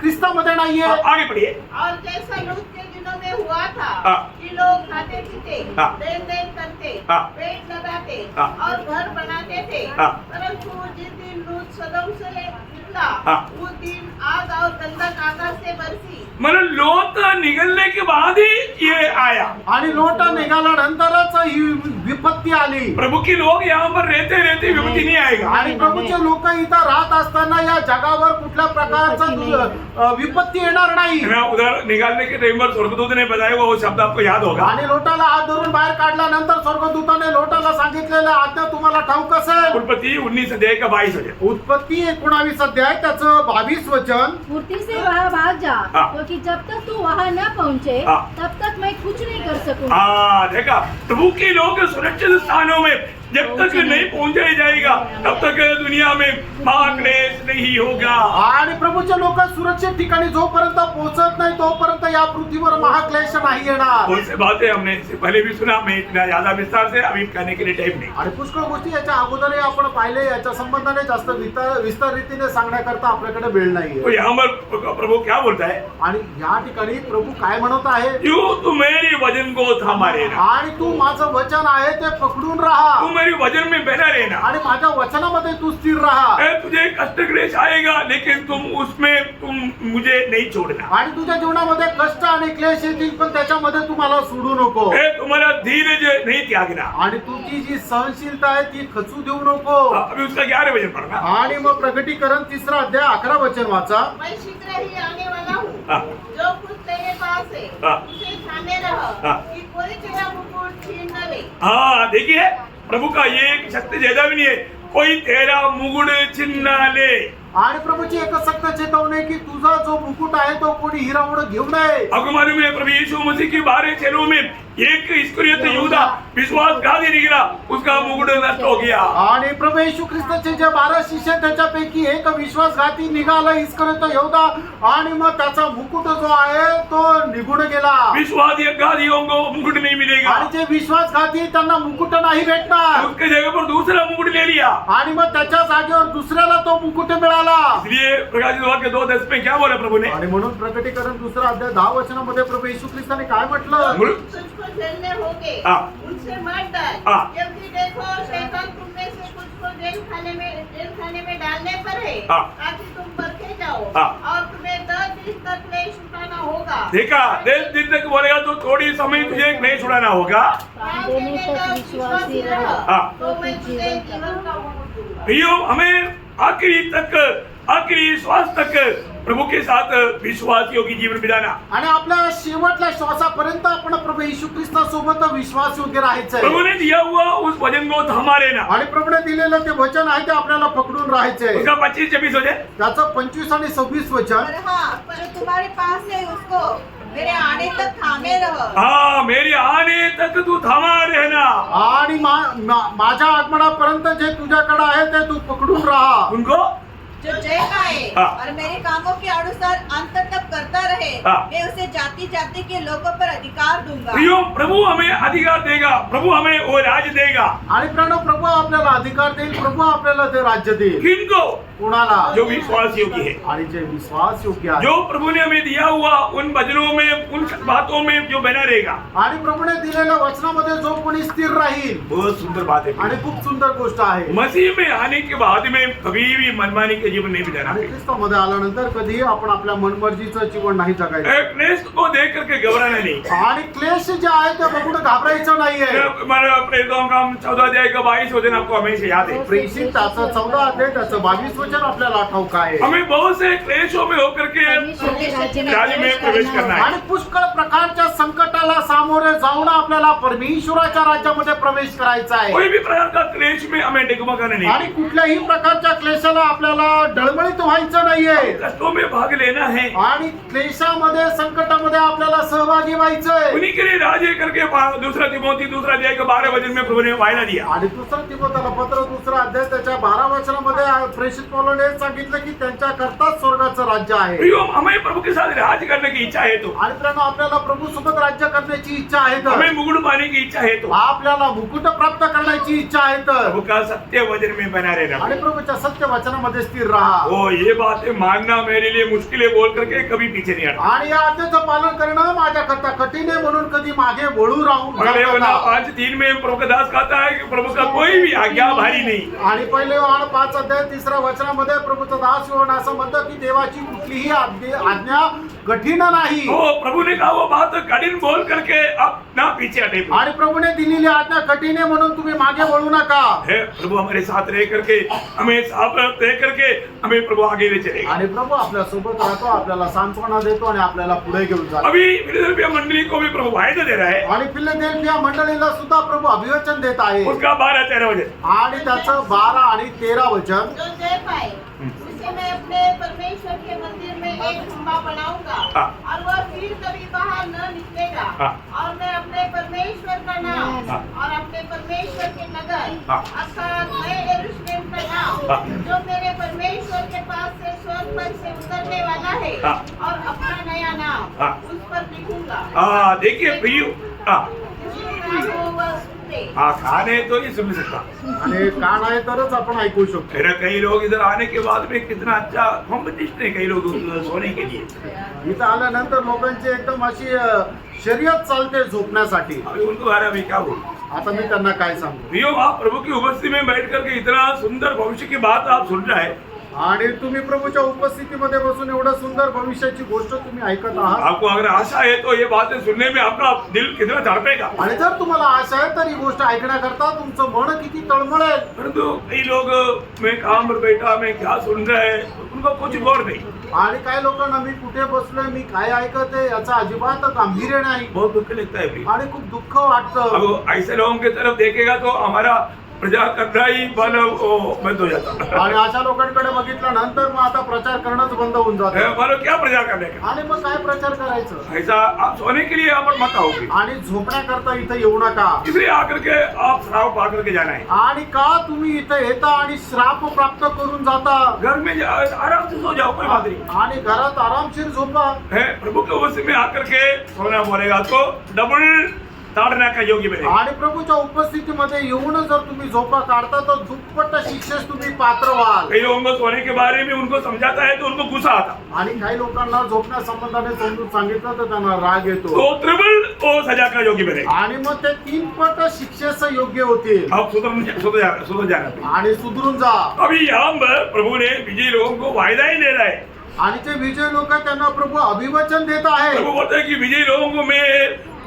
ख्रिस्तामध्ये नाहीये. आगे बढ़िए. और जैसा लूत के दिनों में हुआ था हाँ. कि लोग खाते पीते, हाँ। लेन देन करते, हाँ। पेट लगाते हाँ। और घर बनाते थे, हाँ। परंतु जिस दिन लूत सदम से निकला, हाँ। उस दिन आग और गंधक आकाश से बरसी। मतलब लोट निकलने के बाद ही ये आया। आणि लोट निघाल्यानंतरच ही विपत्ती आली प्रभु की लोग यहाँ पर रहते रहते विपत्ति नहीं आएगा। आणि प्रभूचे लोक इथं राहत असताना या जगावर कुठल्या प्रकारचं विपत्ती येणार नाही मैं उधर निकालने के टाइम पर स्वर्गदूत ने बताया हुआ वो शब्द आपको याद होगा। आणि लोटाला हात धरून बाहेर काढल्यानंतर स्वर्गदूताने लोटाला सांगितलेलं आज्ञा तुम्हाला ठाऊक असेल उत्पत्ति 19 अध्याय का 22 अध्याय। उत्पत्ती 19 अध्याय त्याचं 22 वचन फुर्ती से वहाँ भाग जा, हाँ। क्योंकि जब तक तू वहाँ न पहुँचे हाँ। तब तक मैं कुछ नहीं कर सकूंगा। हाँ देखा, प्रभु के लोग सुरक्षित स्थानों में जब तक नहीं पहुंचाया जाएगा तब तक दुनिया में महाक्लेश नहीं होगा। आणि प्रभूचे लोक सुरक्षित ठिकाणी जोपर्यंत पोहोचत नाही तोपर्यंत या पृथ्वीवर महाक्लेश नाही येणार बहुत से बातें हमने इससे पहले भी सुना, मैं इतना ज्यादा विस्तार से अभी कहने के लिए टाइम नहीं। आणि पुष्कळ गोष्टी याच्या अगोदरही आपण पाहिले याच्या संबंधाने जास्त विस्तार रीतीने सांगण्याकरता आपल्याकडे वेळ नाहीये तो यहाँ पर प्रभु क्या बोलता है, आणि या ठिकाणी प्रभू काय म्हणत आहे यू तू मेरी वजन को थामा रहना, आणि तू माझं वचन आहे ते पकडून राहा तू मेरी वजन में बना रहना। आणि माझ्या वचनामध्ये तू स्थिर राहा ए, तुझे कष्ट क्लेश आएगा लेकिन तुम मुझे नहीं छोड़ना। आणि तुझ्या जीवनामध्ये कष्ट आणि क्लेश येतील पण त्याच्यामध्ये तू मला सोडू नको ए, तुम्हारा धीरज नहीं त्यागना। आणि तुझी जी सहनशीलता आहे ती खचू देऊ नको अभी उसका 11 वचन पढ़ना। आणि मग प्रकटीकरण 3 अध्याय 11 वचन वाचा मैं शीघ्र ही आने वाला हूँ। हाँ। जो कुछ तेरे पास है हाँ। उसे थामे रह, हाँ। कि कोई तेरा मुकुट छीन न ले। हाँ देखिए, प्रभु का ये एक शक्ति ज्यादा भी नहीं है, कोई तेरा मुकुट छीन ना ले। आणि प्रभूची एकच सक्त चेतावणी की तुझा जो मुकुट आहे तो कोणी हिरावण घेऊ नये आपको मालूम है प्रभु यीशु मसीह के 12 चेलों में एक इस्करियत यहूदा विश्वासघाती निकला, उसका मुकुट नष्ट हो गया। आणि प्रभू येशू ख्रिस्ताचे जे 12 शिष्य त्याच्यापैकी एक विश्वासघाती निघाला इस्करियत यहूदा आणि मग त्याचा मुकुट जो आहे तो निघून गेला विश्वासघातियों को मुकुट नहीं मिलेगा, आणि जे विश्वासघाती त्यांना मुकुट नाही भेटणार उसके जगह पर दूसरा मुकुट ले लिया। आणि मग त्याच्या जागेवर दुसऱ्याला तो मुकुट मिळाला इसलिए प्रकाशित वाक्य 2:10 में क्या बोला प्रभु ने, आणि म्हणून प्रकटीकरण 2 अध्याय 10 वचनामध्ये प्रभु येशू ख्रिस्ताने काय म्हटलं तुझको झेलने होंगे, हाँ। उनसे मत डर, हाँ। क्योंकि देखो शैतान तुम में से कुछ को जेल खाने में डालने पर है, हाँ। ताकि तुम परखे जाओ, हाँ। और तुम्हें 10 दिन तक क्लेश उठाना होगा। देखा 10 दिन तक बोलेगा तो थोड़ी समय तुझे नहीं छुड़ाना होगा। प्राण देने तक विश्वासी रह, हाँ। तो मैं तुझे जीवन का मुकुट दूंगा। प्रियो, हमें आखिरी श्वास तक प्रभु के साथ विश्वासियों की जीवन बिताना। आणि आपल्या शेवटल्या श्वासापर्यंत आपण प्रभू येशू ख्रिस्तासोबत विश्वास योग्य राहायचंय प्रभु ने दिया हुआ उस वचन को थामा रहना। आणि प्रभूने दिलेलं ते वचन आहे ते आपल्याला पकडून राहायचंय उसका 25-26 हो जाए। त्याचं 25 आणि 26 वचन पर हाँ, पर तुम्हारे पास है उसको मेरे आने तक थामे रह। हाँ, मेरी आने तक तू थामा रहना। आणि माझ्या आगमनापर्यंत जे तुझ्याकडे आहे ते तू पकडून राहा उनको जो जय पाए हाँ। और मेरे कामों के अनुसार अंत तक करता रहे, हाँ। मैं उसे जाति जाति के लोगों पर अधिकार दूंगा। प्रियो, प्रभु हमें अधिकार देगा, प्रभु हमें वो राज देगा। आणि प्रभू आपल्याला अधिकार देईल प्रभू आपल्याला ते राज्य देईल किनको? कोणाला जो विश्वास योग्य है, आणि जे विश्वास योग्य आहे जो प्रभु ने हमें दिया हुआ उन वचनों में, उन बातों में जो बना रहेगा। आणि प्रभूने दिलेल्या वचनामध्ये जो कोणी स्थिर राहील बहुत सुंदर बात है। आणि खूप सुंदर गोष्ट आहे मसीह में आने के बाद में कभी भी मनमानी के जीवन नहीं बिताना। आणि ख्रिस्तामध्ये आल्यानंतर कधीही आपण आपल्या मनमर्जीचं जीवन नाही जगायचं एक क्लेश को देख करके घबराना नहीं। आणि क्लेश जे आहे ते बघून घाबरायचं नाहीये हमारा प्रेरितों का 14 अध्याय का 22 वचन आपको हमेशा याद है। प्रेषित त्याचं 14 अध्याय त्याचं 22 वचन आपल्याला ठाऊक आहे हमें बहुत से क्लेशों में होकर के राज्य में प्रवेश करना है। आणि पुष्कळ प्रकारच्या संकटाला सामोरे जाऊन आपल्याला परमेश्वराच्या राज्यामध्ये प्रवेश करायचा आहे कोई भी प्रकार का क्लेश में हमें डगमगाना नहीं। आणि कुठल्याही प्रकारच्या क्लेशाला आपल्याला डळमळीत व्हायचं नाहीये कष्टों में भाग लेना है, आणि क्लेशामध्ये संकटामध्ये आपल्याला सहभागी व्हायचंय उन्हीं के लिए राजे करके 2 तिमोथी 2 अध्याय के 12 वचन में प्रभु ने वायदा दिया। आणि 2 तिमोथेला पत्र 2 अध्याय त्याच्या 12 वचनामध्ये प्रेषित पौलोने सांगितलं की त्यांच्या करता स्वर्गाचं राज्य आहे प्रियो, हमें प्रभु के साथ राज करने की इच्छा है तो, आणि त्यानं आपल्याला प्रभू सोबत राज्य करण्याची इच्छा आहे तर हमें मुकुट पाने की इच्छा है तो, आपल्याला मुकुट प्राप्त करण्याची इच्छा आहे तर प्रभु का सत्य वचन में बना रहना। आणि प्रभूच्या सत्य वचनामध्ये स्थिर राहा ओ, ये बातें मानना मेरे लिए मुश्किल है बोल करके कभी पीछे नहीं हटना। आणि या आज्ञेचं पालन करणं माझ्याकरता कठीण आहे, म्हणून कधी मागे वळू राहून मगर जाऊ योहन्ना नका. 5:3 में प्रभु का दास कहता है कि प्रभु का कोई भी आज्ञा भारी नहीं. आणि पहिले योहान 5:3 प्रभूचा दास योहान असं म्हणतो की देवाची कुठलीही आज्ञा कठीण नाही. तो प्रभु ने कहा वो बात कठिन बोल करके आप ना पीछे हटे. आणि प्रभूने दिलेली आज्ञा कठीण आहे म्हणून तुम्ही मागे वळू नका. है प्रभु हमारे साथ रह करके हमें साथ रह करके हमें प्रभु आगे ले चलेगा. आणि प्रभू आपल्या सोबत राहतो, आपल्याला सांत्वना देतो आणि आपल्याला पुढे घेऊन जातो. अभी फिलदेल्फिया मंडली को भी प्रभु वायदा दे रहा है. आणि फिलदेल्फिया मंडळीला सुद्धा प्रभू अभिवचन देत आहे. उसका 12-13 वचन. आणि त्याचं 12 आणि 13 वचन. जो दे पाए उसे मैं अपने परमेश्वर के मंदिर में एक खंभा बनाऊंगा हाँ। और वह फिर कभी बाहर न निकलेगा। हाँ। और मैं अपने परमेश्वर का नाम हाँ। और अपने परमेश्वर के नगर हाँ। अर्थात नए यरूशलेम का नाम हाँ। जो मेरे परमेश्वर के पास से स्वर्ग पर से उतरने वाला है हाँ। और अपना नया नाम हाँ। उस पर लिखूंगा। देखिए प्रियो जिसको कान हो वह सुने। खाने तो ये सुन सकता. आणि कान आहे तरच आपण ऐकू शकतो. फिर कई लोग इधर आने के बाद में कितना अच्छा कॉम्पिटिशन है कई लोग सोने के लिए. इथं आल्यानंतर लोकांची एकदम अशी शर्यत चालते झोपण्यासाठी. अभी उनको बारे में क्या बोलूं. आता मी त्यांना काय सांगू. प्रियो आप प्रभु की उपस्थिति में बैठ करके इतना सुंदर भविष्य की बात आप सुन रहे हैं. आणि तुम्ही प्रभूच्या उपस्थितीमध्ये बसून एवढं सुंदर भविष्याची गोष्ट तुम्ही ऐकत आहात. आपको अगर आशा है तो ये बातें सुनने में आपका दिल कितना तड़पेगा. आणि जर तुम्हाला आशा आहे तर ही गोष्ट ऐकण्याकरता तुमचं मन किती तळमळेल. परंतु कई लोग मैं काम पर बैठा मैं क्या सुन रहा है उनको कुछ गौर नहीं. आणि काही लोकांना मी कुठे बसलोय, मी काय ऐकत आहे याचा अजिबात गांभीर्य नाही. बहुत दुख लगता है प्रियो. आणि खूप दुःख वाटतं. अब ऐसे लोगों की तरफ देखेगा तो हमारा प्रचार करना ही बंद हो जाता. आणि अशा लोकांकडे बघितल्यानंतर मग आता प्रचार करणंच बंद होऊन जातं. हमारा क्या प्रचार करने का. आणि मग काय प्रचार करायचं. ऐसा आप सोने के लिए आप मत आओगे. आणि झोपण्याकरता इथं येऊ नका. इसलिए आकर के आप श्राप पा करके जाना है. आणि का तुम्ही इथं येता आणि श्राप प्राप्त करून जाता. घर में आराम से सो जाओ कोई बात नहीं. आणि घरात आरामशीर झोपा. है प्रभु के उपस्थिति में आकर के सोना बोलेगा तो डबल ताड़ना का योग्य बनेगा. आणि प्रभूच्या उपस्थितीमध्ये येऊन जर तुम्ही झोपा काढता तर दुप्पट शिक्षेस तुम्ही पात्र व्हाल. कई लोगों को सोने के बारे में उनको समझाता है तो उनको गुस्सा आता. आणि काही लोकांना झोपण्या संबंधाने समजून सांगितलं तर त्यांना राग येतो. तो ट्रिपल वो सजा का योग्य बनेगा. आणि मग ते 3 पट शिक्षेस योग्य होतील. आप सुधर जाना. आणि सुधरून जा. अभी यहाँ पर प्रभु ने विजयी लोगों को वायदा ही दे रहा है. आणि जे विजय लोक आहेत त्यांना प्रभू अभिवचन देत आहे. प्रभु बोलते हैं कि विजयी लोगों को मैं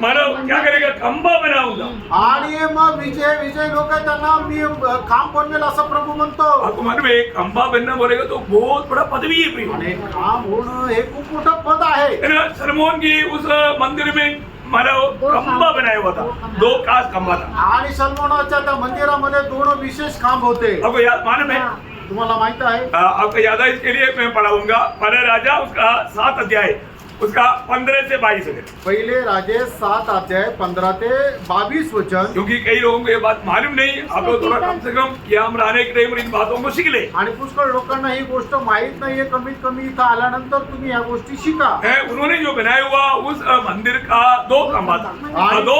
मानव क्या करेगा खंबा बनाऊंगा. आणि मग विजय लोक आहेत त्यांना मी काम बनवेल असं प्रभू म्हणतो. आपको मालूम है खंबा बनना बोलेगा तो बहुत बड़ा पदवी है प्रियो. आणि काम होणं हे खूप मोठं पद आहे. सलमोन की उस मंदिर में मानव खंबा बनाया हुआ था. 2 खास खंबा था. आणि सलमोनाच्या त्या मंदिरामध्ये 2 विशेष खांब होते. आपको याद मालूम है. तुम्हाला माहित आहे. आपको याद है इसके लिए मैं पढ़ाऊंगा. पहले राजा उसका 7 अध्याय उसका 15 से 22 वचन. पहिले राजे 7 अध्याय 15 ते 22 वचन. क्योंकि कई लोगों को ये बात मालूम नहीं. आप लोग थोड़ा कम से कम क्या हम रहने के टाइम इन बातों को सीख ले. आणि पुष्कळ लोकांना ही गोष्ट माहित नाहीये. कमीत कमी इथं आल्यानंतर तुम्ही या गोष्टी शिका. उन्होंने जो बनाया हुआ उस मंदिर का 2 खंबा था. 2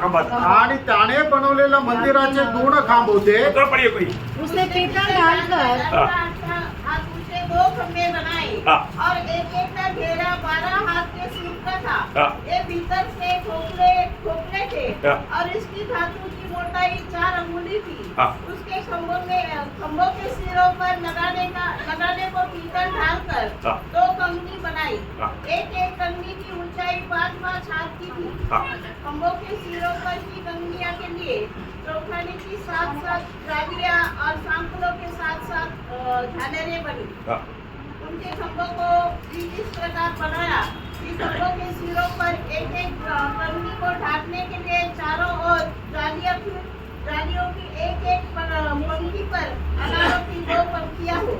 खंबा था. आणि त्याने बनवलेल्या मंदिराचे 2 खांब होते. तो पढ़िए कोई. उसने पीतल डालकर हाथ उसे 2 खंभे बनाए हाँ। और एक का घेरा 12 हाथ के सूत का था। हाँ। ये भीतर से खोखले थे हाँ। और इसकी धातु की मोटाई 4 अंगुली थी। हाँ। उसके खंभों के सिरों पर लगाने को पीतल ढालकर हाँ। 2 कंगनी बनाई। हाँ। एक कंगनी की ऊंचाई 5-5 हाथ की थी। हाँ। खंभों के सिरों पर की कंगनिया के लिए चौखाने की 7-7 जालियां और सांकलों के 7-7 झालरें बनी। उनके खंभों को इस प्रकार बनाया कि खंभों के सिरों पर एक कंगनी को ढांकने के लिए चारों ओर जालियों की एक पंक्ति पर अनारों की 2 पंक्तियां हो।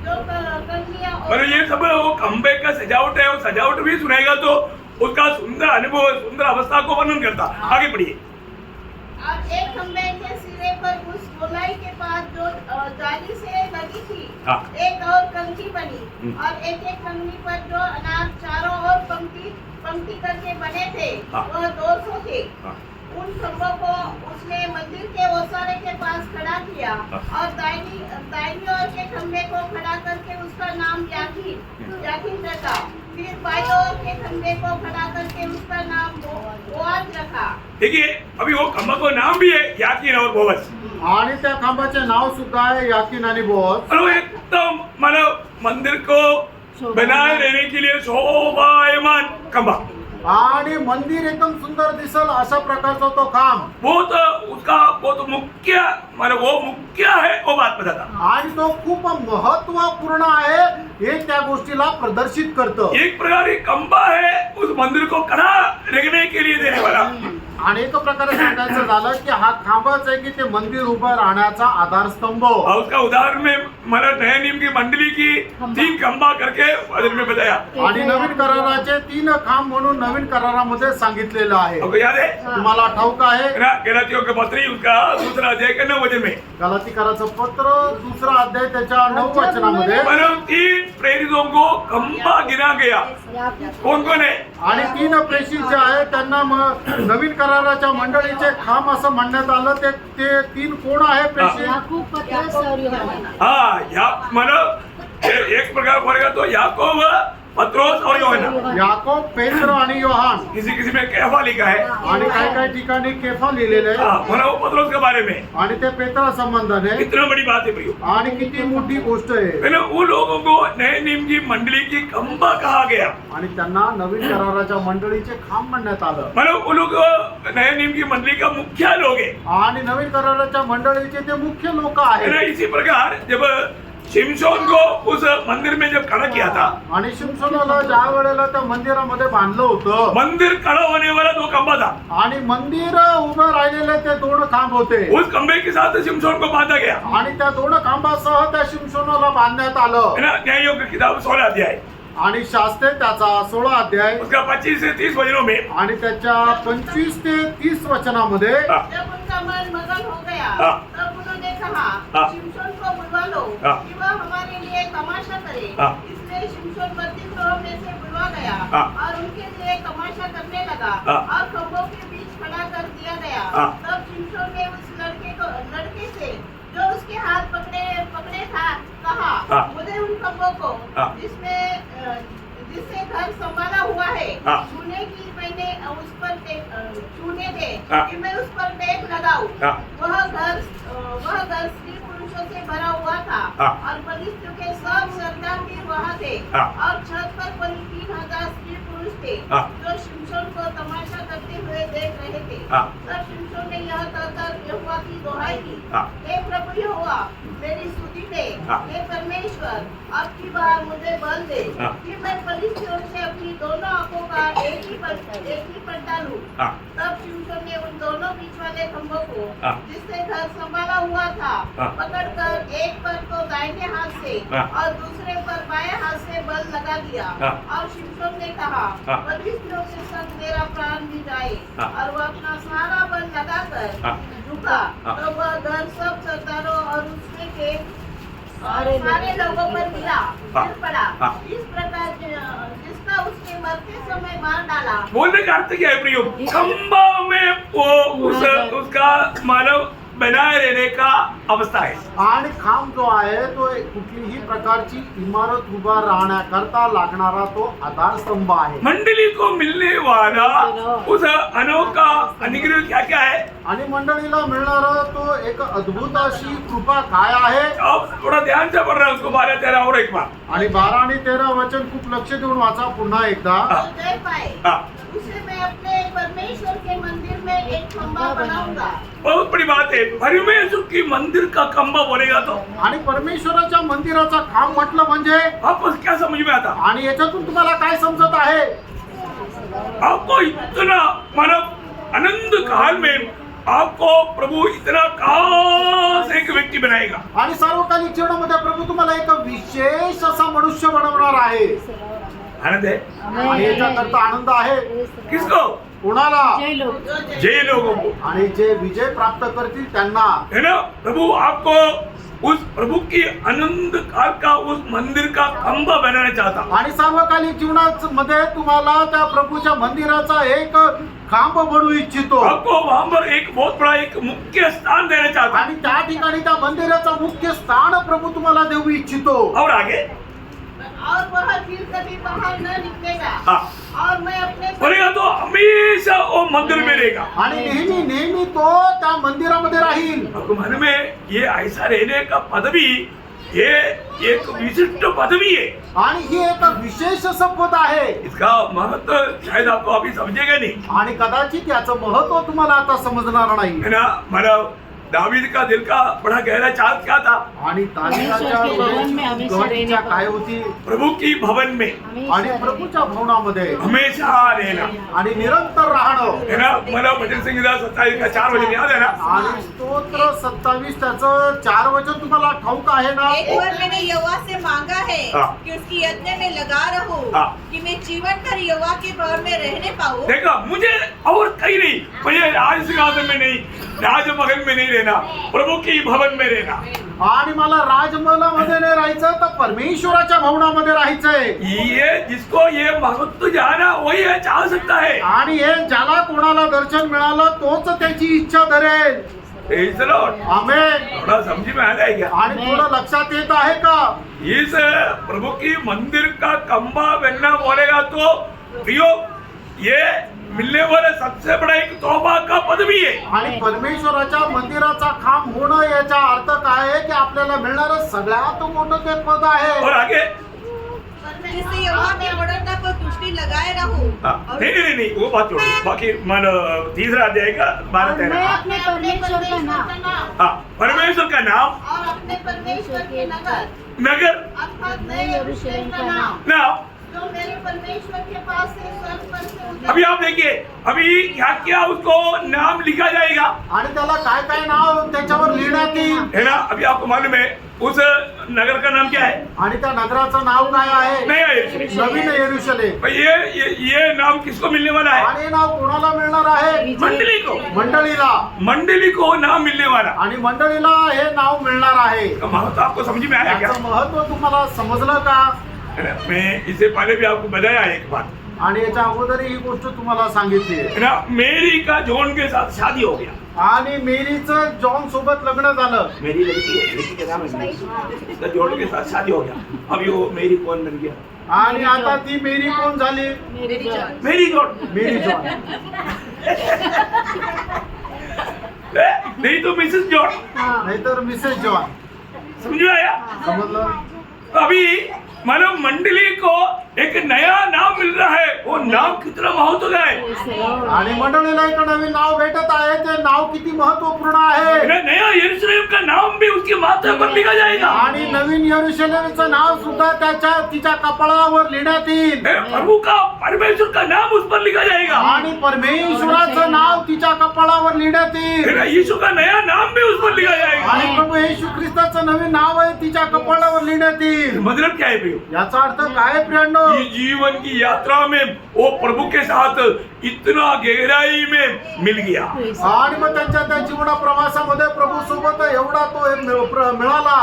जो कंगनियां और ये सब वो खंबे का सजावट है. वो सजावट भी सुनेगा तो उसका सुंदर अनुभव सुंदर अवस्था को वर्णन करता. आगे बढ़िए. और एक खंबे के सिरे पर उस गोलाई के पास जो जाली से लगी थी हाँ। एक और कंघी बनी और एक कंघी पर जो अनार चारों ओर पंक्ति करके बने थे हाँ। वह 200 थे। हाँ। उन खंभों को उसने मंदिर के ओसारे के पास खड़ा किया हाँ। और दाहिनी ओर के खंभे को खड़ा करके उसका नाम याकीन रखा। फिर बाईं खंबे को खड़ा करके उसका नाम बोआज रखा। देखिए अभी वो खंबा को नाम भी है याकीन और बोअज, आणि त्या खांबाचे नाव सुद्धा आहे याकीन आणि बोअज। और वो एकदम मतलब मंदिर को बनाए रहने के लिए शोभायमान खंबा, आणि मंदिर एकदम सुंदर दिसल अशा प्रकारचा तो खांब, बहुत उसका बहुत मुख्य मतलब वो मुख्य है वो बात बताता। आणि तो खूप महत्वपूर्ण आहे हे त्या गोष्टीला प्रदर्शित करतं। एक प्रकार एक खंबा है उस मंदिर को खड़ा रखने के लिए देने वाला। आणि एक प्रकारे सांगायचं झालं की हा खांबाच आहे की ते मंदिर उभं राहण्याचा आधारस्तंभ। और उसका उदाहरण में मतलब नए नियम की मंडली की 3 खंबा करके बाइबल में बताया। आणि नवीन कराराचे 3 खांब म्हणून नवीन करारामध्ये सांगितलेलं आहे। आपको याद है तुम्हाला ठाऊक आहे ना गलातियों के पत्री उसका दूसरा अध्याय के 9 वचन में गलातीकराचं पत्र 2 अध्याय त्याच्या 9 वचनामध्ये मतलब 3 प्रेरितों को खंबा गिना गया। कौन कौन है? आणि 3 प्रेषित जे आहेत त्यांना नवीन कराराच्या मंडळीचे खांब असं म्हणण्यात आलं। ते 3 कोण आहे प्रेषित? याकूब, पतरस और यूहन्ना। हाँ या मतलब एक प्रकार बोलेगा तो याकूब, पत्रोस और यूहन्ना। याकोब, पेत्र आणि योहान। किसी किसी में कैफा लिखा है, आणि काही ठिकाणी केफा लिहिलेलं आहे हाँ मतलब वो पत्रोस के बारे में आणि ते पेत्रा संबंधाने। कितना बड़ी बात है प्रियो। आणि किती मोठी गोष्ट आहे। पहले उन लोगों को नए नियम की मंडली की खंबा कहा गया, आणि त्यांना नवीन कराराच्या मंडळीचे खांब म्हणण्यात आलं। मतलब उन लोग नए नियम की मंडली का मुख्य लोग है। आणि नवीन कराराच्या मंडळीचे ते मुख्य लोक है ना? आहेत। इसी प्रकार जब शिमशोन को उस मंदिर में जब खड़ा किया था, आणि शिमशोनाला ज्या वेळेला त्या मंदिरामध्ये बांधलं होतं मंदिर खड़ा होने वाला 2 खंबा था, आणि मंदिर उभं राहिलेले ते 2 खांब होते। उस खंबे के साथ शिमशोन को बांधा गया। आणि त्या 2 खांबासह त्या शिमशोनाला बांधण्यात आलं। है ना? न्यायों की किताब 16 अध्याय आणि शास्त्रे त्याचा 16 अध्याय उसका 25 से 30 वचनों में आणि त्याच्या 25 ते 30 वचनामध्ये जब उनका मन मगन हो गया हाँ। तब उन्होंने कहा हाँ। शिमशोन को बुलवा लो हाँ। कि वह हमारे लिए तमाशा करे। हाँ। इसलिए शिमशोन 32 लोगों में से बुलवा गया हाँ। और उनके लिए तमाशा करने लगा हाँ। और खंभों के बीच खड़ा कर दिया गया। हाँ। तब शिमशोन ने उस लड़के से जो उसके हाथ पकड़े था कहा, हाँ। मुझे उन खंभों को हाँ। जिससे घर संभाला हुआ है हाँ। छूने की मैंने उस पर छूने दे हाँ। कि मैं उस पर टेक लगाऊं। हाँ। वह घर स्त्री पुरुषों से भरा हुआ था हाँ। और फलिस्तियों के सब सरदार भी वहाँ थे हाँ। और छत पर 3,000 स्त्री पुरुष थे हाँ। जो शिमशोन को तमाशा करते हुए देख रहे थे। हाँ। तब शिमशोन ने यह कहकर यहोवा की दोहाई दी, हाँ। हे प्रभु यहोवा, मेरी स्तुति दे। हाँ। हे परमेश्वर, अब की बार मुझे बल दे हाँ। कि मैं फलिस्तियों से अपनी दोनों आंखों का एक ही पलटा लूं। हाँ। तब शिमशोन ने उन दोनों बीच वाले खंभों को हाँ। जिससे घर संभाला हुआ था हाँ। पकड़कर एक पर को दाहिने हाथ से हाँ। और दूसरे पर बाएं हाथ से बल लगा दिया। हाँ। और शिमशोन ने कहा, हाँ। फलिस्तियों के संग मेरा प्राण भी जाए। हाँ। और वह अपना सारा बल लगाकर हाँ। झुका हाँ। तो वह घर सब सरदारों और उसमें के सारे लोगों पर गिरा हाँ। गिर पड़ा। हाँ। इस प्रकार जिसका उसके मरते समय मार डाला। बोलने का अर्थ क्या है प्रियो? खंबा में वो उसका मानव बनाए रहने का अवस्था है। आणि खांब जो आहे तो कुठलीही प्रकारची इमारत उभा राहण्याकरता लागणारा तो आधारस्तंभ आहे। मंडली को मिलने वाला उस अनोखा अनुग्रह क्या क्या है? आणि मंडळीला मिळणारा तो एक अद्भुत अशी कृपा काय आहे? अब थोड़ा ध्यान से पढ़ रहा है उसको 12, 13 और एक बार। आणि 12 आणि 13 वचन खूप लक्ष देऊन वाचा पुन्हा एकदा। और जय पाए हाँ। उसे मैं अपने परमेश्वर के मंदिर में एक खंभा बनाऊंगा। बहुत बड़ी बात है। परमेश्वर की मंदिर का खंबा बोलेगा तो आणि परमेश्वराच्या मंदिराचा खांब म्हटलं म्हणजे आपको क्या समझ में आता? आणि याच्यातून तुम्हाला काय समजत आहे? आपको इतना मानव आनंद काल में आपको प्रभु इतना खास एक व्यक्ति बनाएगा। आणि सार्वकालिक जीवनामध्ये प्रभू तुम्हाला एक विशेष असा मनुष्य बनवणार आहे। आनंद है आणि याच्याकरता आनंद आहे किसको? कोणाला? जय लोग। जय लोगों को, आणि जे विजय प्राप्त करतील त्यांना। है ना? प्रभु आपको उस प्रभु की आनंद काल का उस मंदिर का खंबा बनाना चाहता। आणि सार्वकालिक जीवनामध्ये तुम्हाला त्या प्रभूच्या मंदिराचा एक खांब बनवू इच्छितो। आपको वहां पर एक बहुत बड़ा एक मुख्य स्थान देना चाहता आणि त्या ठिकाणी त्या मंदिराचा मुख्य स्थान प्रभू तुम्हाला देऊ इच्छितो। और आगे और वह फिर कभी बाहर न निकलेगा। हाँ। और मैं हमेशा वो मंदिर में रहेगा। आणि नेहमी नेहमी तो त्या मंदिरामध्ये राहील। आपको मालूम है ये ऐसा रहने का पदवी ये एक विशिष्ट पदवी है आणि ही एक विशेष संपद आहे इसका महत्व शायद आपको अभी समझेगा नहीं आणि कदाचित याचं महत्व तुम्हाला आता समजणार नाही। है ना। मला दावीद का दिल का बड़ा गहरा चाहत क्या था आणि दाविदाच्या भवन में हमेशा गहरी इच्छा रहने काय होती प्रभु की भवन में आणि प्रभूच्या भवनामध्ये हमेशा रहना आणि निरंतर राहणं। है ना। मला भजन संगीता 27 का 4 वचन याद है ना। आणि स्तोत्र 27 त्याचं 4 वचन तुम्हाला ठाऊक आहे ना। एक बार मैंने यहोवा से मांगा है हाँ। कि उसकी यज्ञ में लगा रहूं, हाँ। कि मैं जीवन भर यहोवा के भवन में रहने पाऊं। देखा मुझे और कहीं नहीं, मुझे राज सिंहासन में नहीं, राजमहल में नहीं रहना, प्रभु की भवन में रहना। आणि मला राजमहलामध्ये नाही राहायचं तर परमेश्वराच्या भवनामध्ये राहायचंय। ये जिसको ये महत्व जाना वही है चाह सकता है। आणि हे ज्याला कोणाला दर्शन मिळालं तोच त्याची इच्छा धरेल। Praise the Lord। आमेन। थोड़ा समझ में आ गया क्या? आणि थोडं लक्षात येत आहे का? इस प्रभु की मंदिर का खंभा बनना बोलेगा तो प्रियो ये मिलने वाला सबसे बड़ा एक तोबा का पदवी है। आणि परमेश्वराच्या मंदिराचा खांब होणं याचा अर्थ काय आहे की आपल्याला मिळणारं सगळ्यात मोठं ते पद आहे। और आगे जिससे यहोवा के अवडरता पर दृष्टि लगाए रहूं। हाँ, नहीं वो बात छोड़ो, बाकी मान तीसरा अध्याय का 12 और मैं 13। अपने परमेश्वर का नाम हाँ, परमेश्वर का नाम और अपने परमेश्वर के नगर नगर अर्थात नए यरूशलेम का नाम नाम। जो मेरे परमेश्वर के पास से स्वर्ग पर से उतर अभी आप देखिए अभी क्या क्या उसको नाम लिखा जाएगा, आणि त्याला काय काय नाव त्याच्यावर लिहिण्यात येईल। है ना। अभी आपको मालूम है उस नगर का नाम क्या है? आणि त्या नगराचं नाव काय आहे? नया यरूशलेम। नवीन यरूशलेम। भाई ये नाम किसको मिलने वाला है? आणि हे नाव कोणाला मिळणार आहे? मंडली को। मंडळीला। मंडली को नाम मिलने वाला। आणि मंडळीला हे नाव मिळणार आहे। तो महत्व आपको समझ में आया क्या? याचं महत्व तुम्हाला समजलं का? है ना? मैं इससे पहले भी आपको बताया एक बात, आणि याच्या अगोदर ही गोष्ट तुम्हाला सांगितली आहे। है ना। मेरी का जॉन के साथ शादी हो गया। आणि मेरीचं जॉन सोबत लग्न झालं। मेरी लड़की है, लड़की का नाम है मेरी। उसका जॉन के साथ शादी हो गया। अभी वो मेरी कौन बन गया? आणि आता ती मेरी कोण झाली? मेरी जान। मेरी जॉन। मेरी जॉन। नहीं तो मिसेस जॉन। हाँ। नाहीतर मिसेस जॉन। समझ में आया? समजलं? अभी मानो मंडली को एक नया नाम मिल रहा है, वो नाम कितना महत्व है। आणि मंडळीला एक नवीन नाव भेटत आहे। ते नाव किती महत्वपूर्ण आहे। नया यरूशलेम का नाम भी उसके माथे पर लिखा जाएगा। आणि नवीन यरूशलेमचं नाव सुद्धा तिच्या कपाळावर लिहिण्यात येईल। प्रभु का परमेश्वर का नाम उस पर लिखा जाएगा। आणि परमेश्वराचं नाव तिच्या कपाळावर लिहिण्यात येईल। यीशु का नया नाम भी उस पर लिखा जाएगा। आणि प्रभू येशू ख्रिस्ताचं नवीन नाव आहे तिच्या कपाळावर लिहिण्यात येईल। मतलब क्या है प्रियो? याचा अर्थ काय प्रियांनो? ये जीवन की यात्रा में वो प्रभु के साथ इतना गहराई में मिल गया। आणि मग त्यांच्या त्या जीवना प्रवासामध्ये प्रभू सोबत एवढा तो एक मिळाला।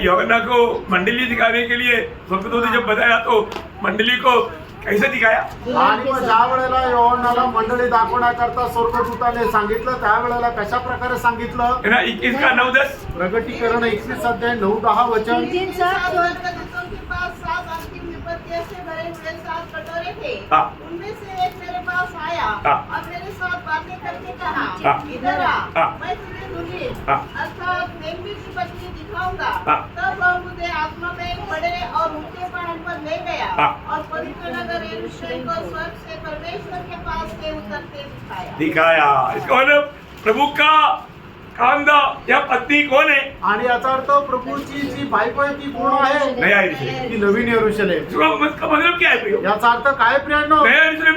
यूहन्ना को मंडली दिखाने के लिए स्वर्गदूत ने जब बताया तो मंडली को कैसे दिखाया? आणि मग ज्या वेळेला योहानाला मंडळी दाखवण्याकरता स्वर्गदूताने सांगितलं त्यावेळेला कशा प्रकारे सांगितलं? 21 का 9-10 प्रगटीकरण 21 अध्याय 9-10 वचन। जिन सात सब स्वर्गदूतों के पास 7 अंतिम विपत्तियों से भरे हुए 7 कटोरे थे। हाँ। उनमें से एक मेरे पास आया हाँ। और मेरे साथ बातें करके कहा, हाँ। इधर आ, हाँ। मैं तुझे मुझे हाँ। अर्थात मेरी विपत्ति दिखाऊंगा। हाँ। तब वह मुझे आत्मा में एक बड़े और ऊंचे पहाड़ पर ले गया हाँ। और पवित्र नगर यरूशलेम को स्वर्ग से परमेश्वर के पास से उतरते दिखाया। दिखाया। इसका मतलब प्रभु का कांदा या पत्नी कौन है? आणि याचा अर्थ प्रभूची जी बायको आहे ती कोण आहे? नया यरूशलेम। ती नवीन यरूशलेम। इसका मतलब क्या है प्रियो? याचा अर्थ काय प्रियांनो? नया यरूशलेम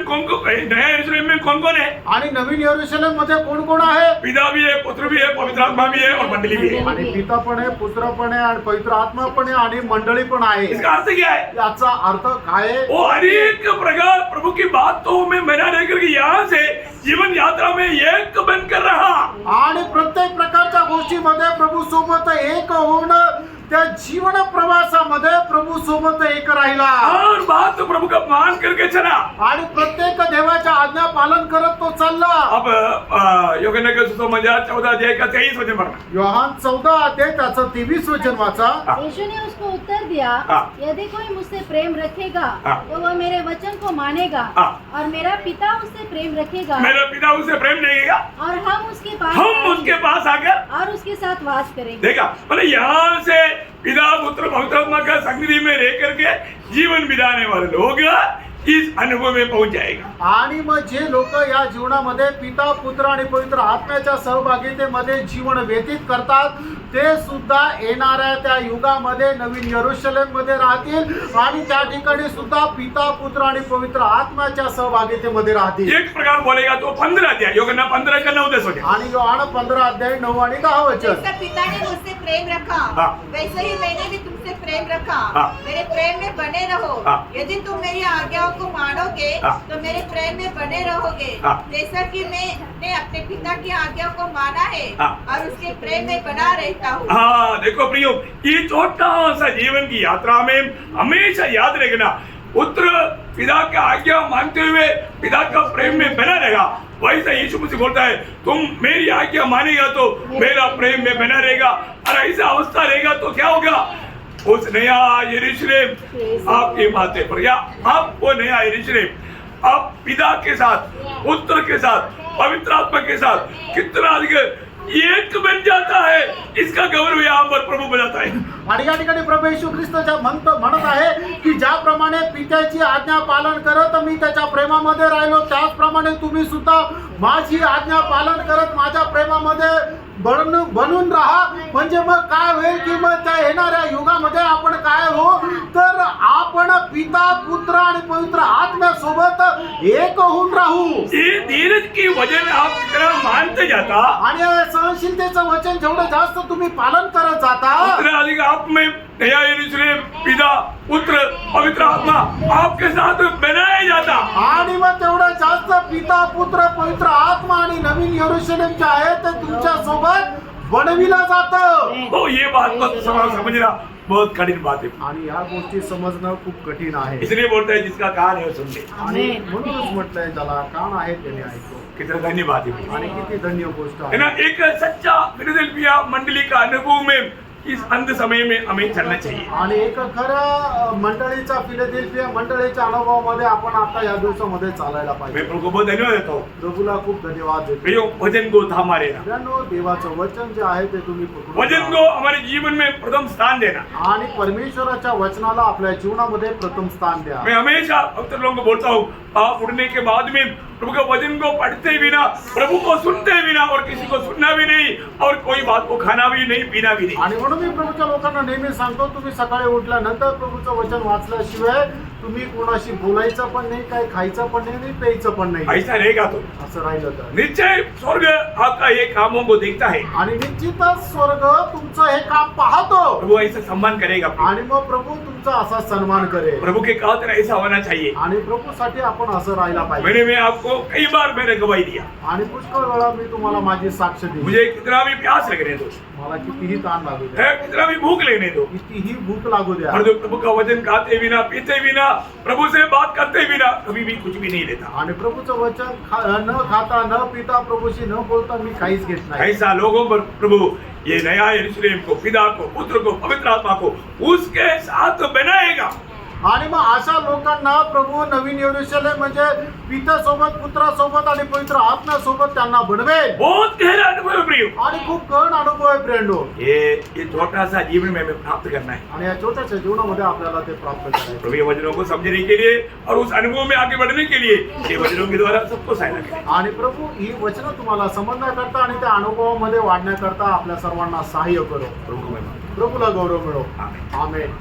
नया यरूशलेम में कौन कौन है? आणि नवीन यरूशलेम मध्ये कोण कोण आहे? पिता भी है, पुत्र भी है, पवित्र आत्मा भी है और मंडली भी है। आणि पिता पण आहे, पुत्र पण आहे आणि पवित्र आत्मा पण आहे आणि मंडळी पण आहे। इसका अर्थ क्या है? याचा अर्थ काय आहे? वो अनेक प्रकार प्रभु की बातों में बना रहकर के यहाँ से जीवन यात्रा में एक बनकर रहा। आणि प्रत्येक प्रकारच्या गोष्टीमध्ये प्रभू सोबत एक होऊन त्या जीवन प्रवासामध्ये प्रभू सोबत एक राहिला और बात तो प्रभु का मान करके चला। आणि प्रत्येक देवाच्या आज्ञा पालन करत तो चालला। अब यूहन्ना के सुसमाचार 14 अध्याय का 23 वचन पढ़ना। योहान 14 अध्याय त्याचं 23 वचन वाचा। यीशु ने उसको उत्तर दिया, हाँ। यदि कोई मुझसे प्रेम रखेगा हाँ। तो वह मेरे वचन को मानेगा हाँ। और मेरा पिता उससे प्रेम रखेगा मेरा पिता उसे प्रेम देगा, और हम उसके पास हम आएंगे उसके पास आकर और उसके साथ वास करेंगे। देखा, मतलब यहाँ से पिता पुत्र पवित्र आत्मा का संगति में रह करके जीवन बिताने वाले लोग इस अनुभव में पहुंच जाएगा। आणि मग जे लोक या जीवनामध्ये पिता पुत्र आणि पवित्र आत्म्याच्या सहभागितेमध्ये जीवन व्यतीत करतात ते सुद्धा येणाऱ्या त्या युगामध्ये नवीन यरूशलेम मध्ये राहतील आणि त्या ठिकाणी सुद्धा पिता पुत्र आणि पवित्र आत्म्याच्या सहभागितेमध्ये राहतील। एक प्रकार बोलेगा तो 15 अध्याय, यूहन्ना 15 का 9-10 वचन। आणि योहान 15 अध्याय 9 आणि 10 वचन। जैसा पिता ने मुझसे प्रेम रखा हाँ। वैसे ही मैंने भी तुमसे प्रेम रखा। हाँ। मेरे प्रेम में बने रहो। हाँ। यदि तुम मेरी आज्ञाओं को मानोगे हाँ। तो मेरे प्रेम में बने रहोगे। हाँ। जैसा कि मैंने अपने पिता की आज्ञा को माना है हाँ। और उसके प्रेम में बना रहता हूँ। हाँ देखो प्रियो, ये छोटा सा जीवन की यात्रा में हमेशा याद रखना, पुत्र पिता की आज्ञा मानते हुए पिता का प्रेम में बना रहेगा। वैसा यीशु मुझसे बोलता है, तुम मेरी आज्ञा मानेगा तो मेरा प्रेम में बना रहेगा। और ऐसा अवस्था रहेगा तो क्या होगा, उस नया यरूशलेम आपके माथे पर, या आप वो नया यरूशलेम आप पिता के साथ, पुत्र के साथ, पवित्र आत्मा के साथ कितना अधिक एक बन जाता है, इसका गौरव यहाँ पर प्रभु बनाता है। आणि या ठिकाणी प्रभू येशू ख्रिस्त म्हणत आहे की ज्याप्रमाणे पित्याची आज्ञा पालन करत मी त्याच्या प्रेमामध्ये राहिलो, त्याचप्रमाणे तुम्ही सुद्धा माझी आज्ञा पालन करत माझ्या प्रेमामध्ये बनून राहा। म्हणजे मग काय होईल की मग त्या येणाऱ्या युगामध्ये आपण काय हो, तर आपण पिता पुत्र आणि पवित्र आत्म्यासोबत एक होऊन राहू। ये धीरज की वजन आप इतना मानते जाता, आणि सहनशीलतेचं वचन जेवढं जास्त तुम्ही पालन करत जाता उतना अधिक आप में नया यरूशलेम पिता पुत्र पवित्र आत्मा आपके साथ बनाया जाता। आणि मग तेवढं जास्त पिता पुत्र पवित्र आत्मा आणि नवीन यरूशलेम जे आहे ते तुमच्या सोबत बनविलं जातं। तो ये बात को समझना बहुत कठिन बात है, आणि या गोष्टी समजणं खूप कठीन आहे। इसलिए बोलता है जिसका कान है वो सुन ले। आणि म्हणूनच म्हटलंय ज्याला कान आहे त्याने ऐकतो। कितना धन्य बात है, आणि किती धन्य गोष्ट है आहे ना। एक सच्चा फिलाडेल्फिया मंडली का अनुभव में इस अंत समय में हमें चलना चाहिए। आणि एक खरं मंडळीचा फिलाडेल्फिया मंडळीच्या अनुभवामध्ये आपण आता या दिवसामध्ये चालायला मैं पाहिजे। प्रभु को बहुत धन्यवाद देता हूँ। प्रभूला खूप धन्यवाद देतो। प्रियो, वचन को थामा रहना, मित्रांनो, देवाचं वचन जे आहे ते तुम्ही पकडून वचन राहा। को हमारे जीवन में प्रथम स्थान देना। आणि परमेश्वराच्या वचनाला आपल्या जीवनामध्ये प्रथम स्थान द्या। मैं हमेशा भक्त लोगों को बोलता हूँ, आप उठने के बाद में प्रभु के वचन को पढ़ते बिना, प्रभु को सुनते बिना और किसी को सुनना भी नहीं और कोई बात को खाना भी नहीं पीना भी नहीं। आणि म्हणून मी प्रभूच्या लोकांना नेहमी सांगतो, तुम्ही सकाळी उठल्यानंतर प्रभूचं वचन वाचल्याशिवाय तुम्ही कोणाशी बोलायचं पण नाही, काय खायचं पण नाही, प्यायचं पण नाही। ऐसा रहेगा तो असं राहिलं तर निश्चय स्वर्ग आपका ये कामों को देखता है, आणि निश्चितच स्वर्ग तुमचं हे काम पाहतो प्रभु ऐसा सम्मान करेगा। आणि मग प्रभू तुमचा असा सन्मान करेल। प्रभु के कहा तरह ऐसा होना चाहिए। आणि प्रभूसाठी आपण असं राहायला पाहिजे। मैंने आपको कई बार मैंने गवाही दिया, आणि पुष्कळ वेळा मी तुम्हाला माझी साक्ष दिली। मुझे कितना भी प्यास लगने दो, मला कितीही ताण लागू द्या, है कितना भी भूख लगने दो, कितीही भूक लागू द्या, और जो प्रभु का वचन खाते बिना, पीते बिना, प्रभु से बात करते बिना कभी भी कुछ भी नहीं लेता। आणि प्रभूचं वचन न खाता न पिता प्रभूशी न बोलता मी काहीच घेत नाही। ऐसा लोगों पर प्रभु ये नया यरूशलेम को, पिता को, पुत्र को, पवित्र आत्मा को उसके साथ बनाएगा। आणि मग अशा लोकांना प्रभू नवीन यरूशलेम म्हणजे पित्यासोबत पुत्रासोबत आणि पवित्र आत्म्यासोबत त्यांना बनवेल। बहुत गहरा अनुभव है प्रियो, आणि खूप गहन अनुभव आहे फ्रेंडो। ये छोटा सा जीवन में हमें प्राप्त करना है। आणि या छोट्याशा जीवनामध्ये आपल्याला ते प्राप्त करायचं। प्रभु ये वचनों को समझने के लिए और उस अनुभव में आगे बढ़ने के लिए ये वचनों के द्वारा सबको सहायता करें। आणि प्रभू ही वचनं तुम्हाला समजण्याकरता आणि त्या अनुभवामध्ये वाढण्याकरता आपल्या सर्वांना सहाय्य करो। प्रभु को महिमा। प्रभूला गौरव मिळो। आमेन। आमेन।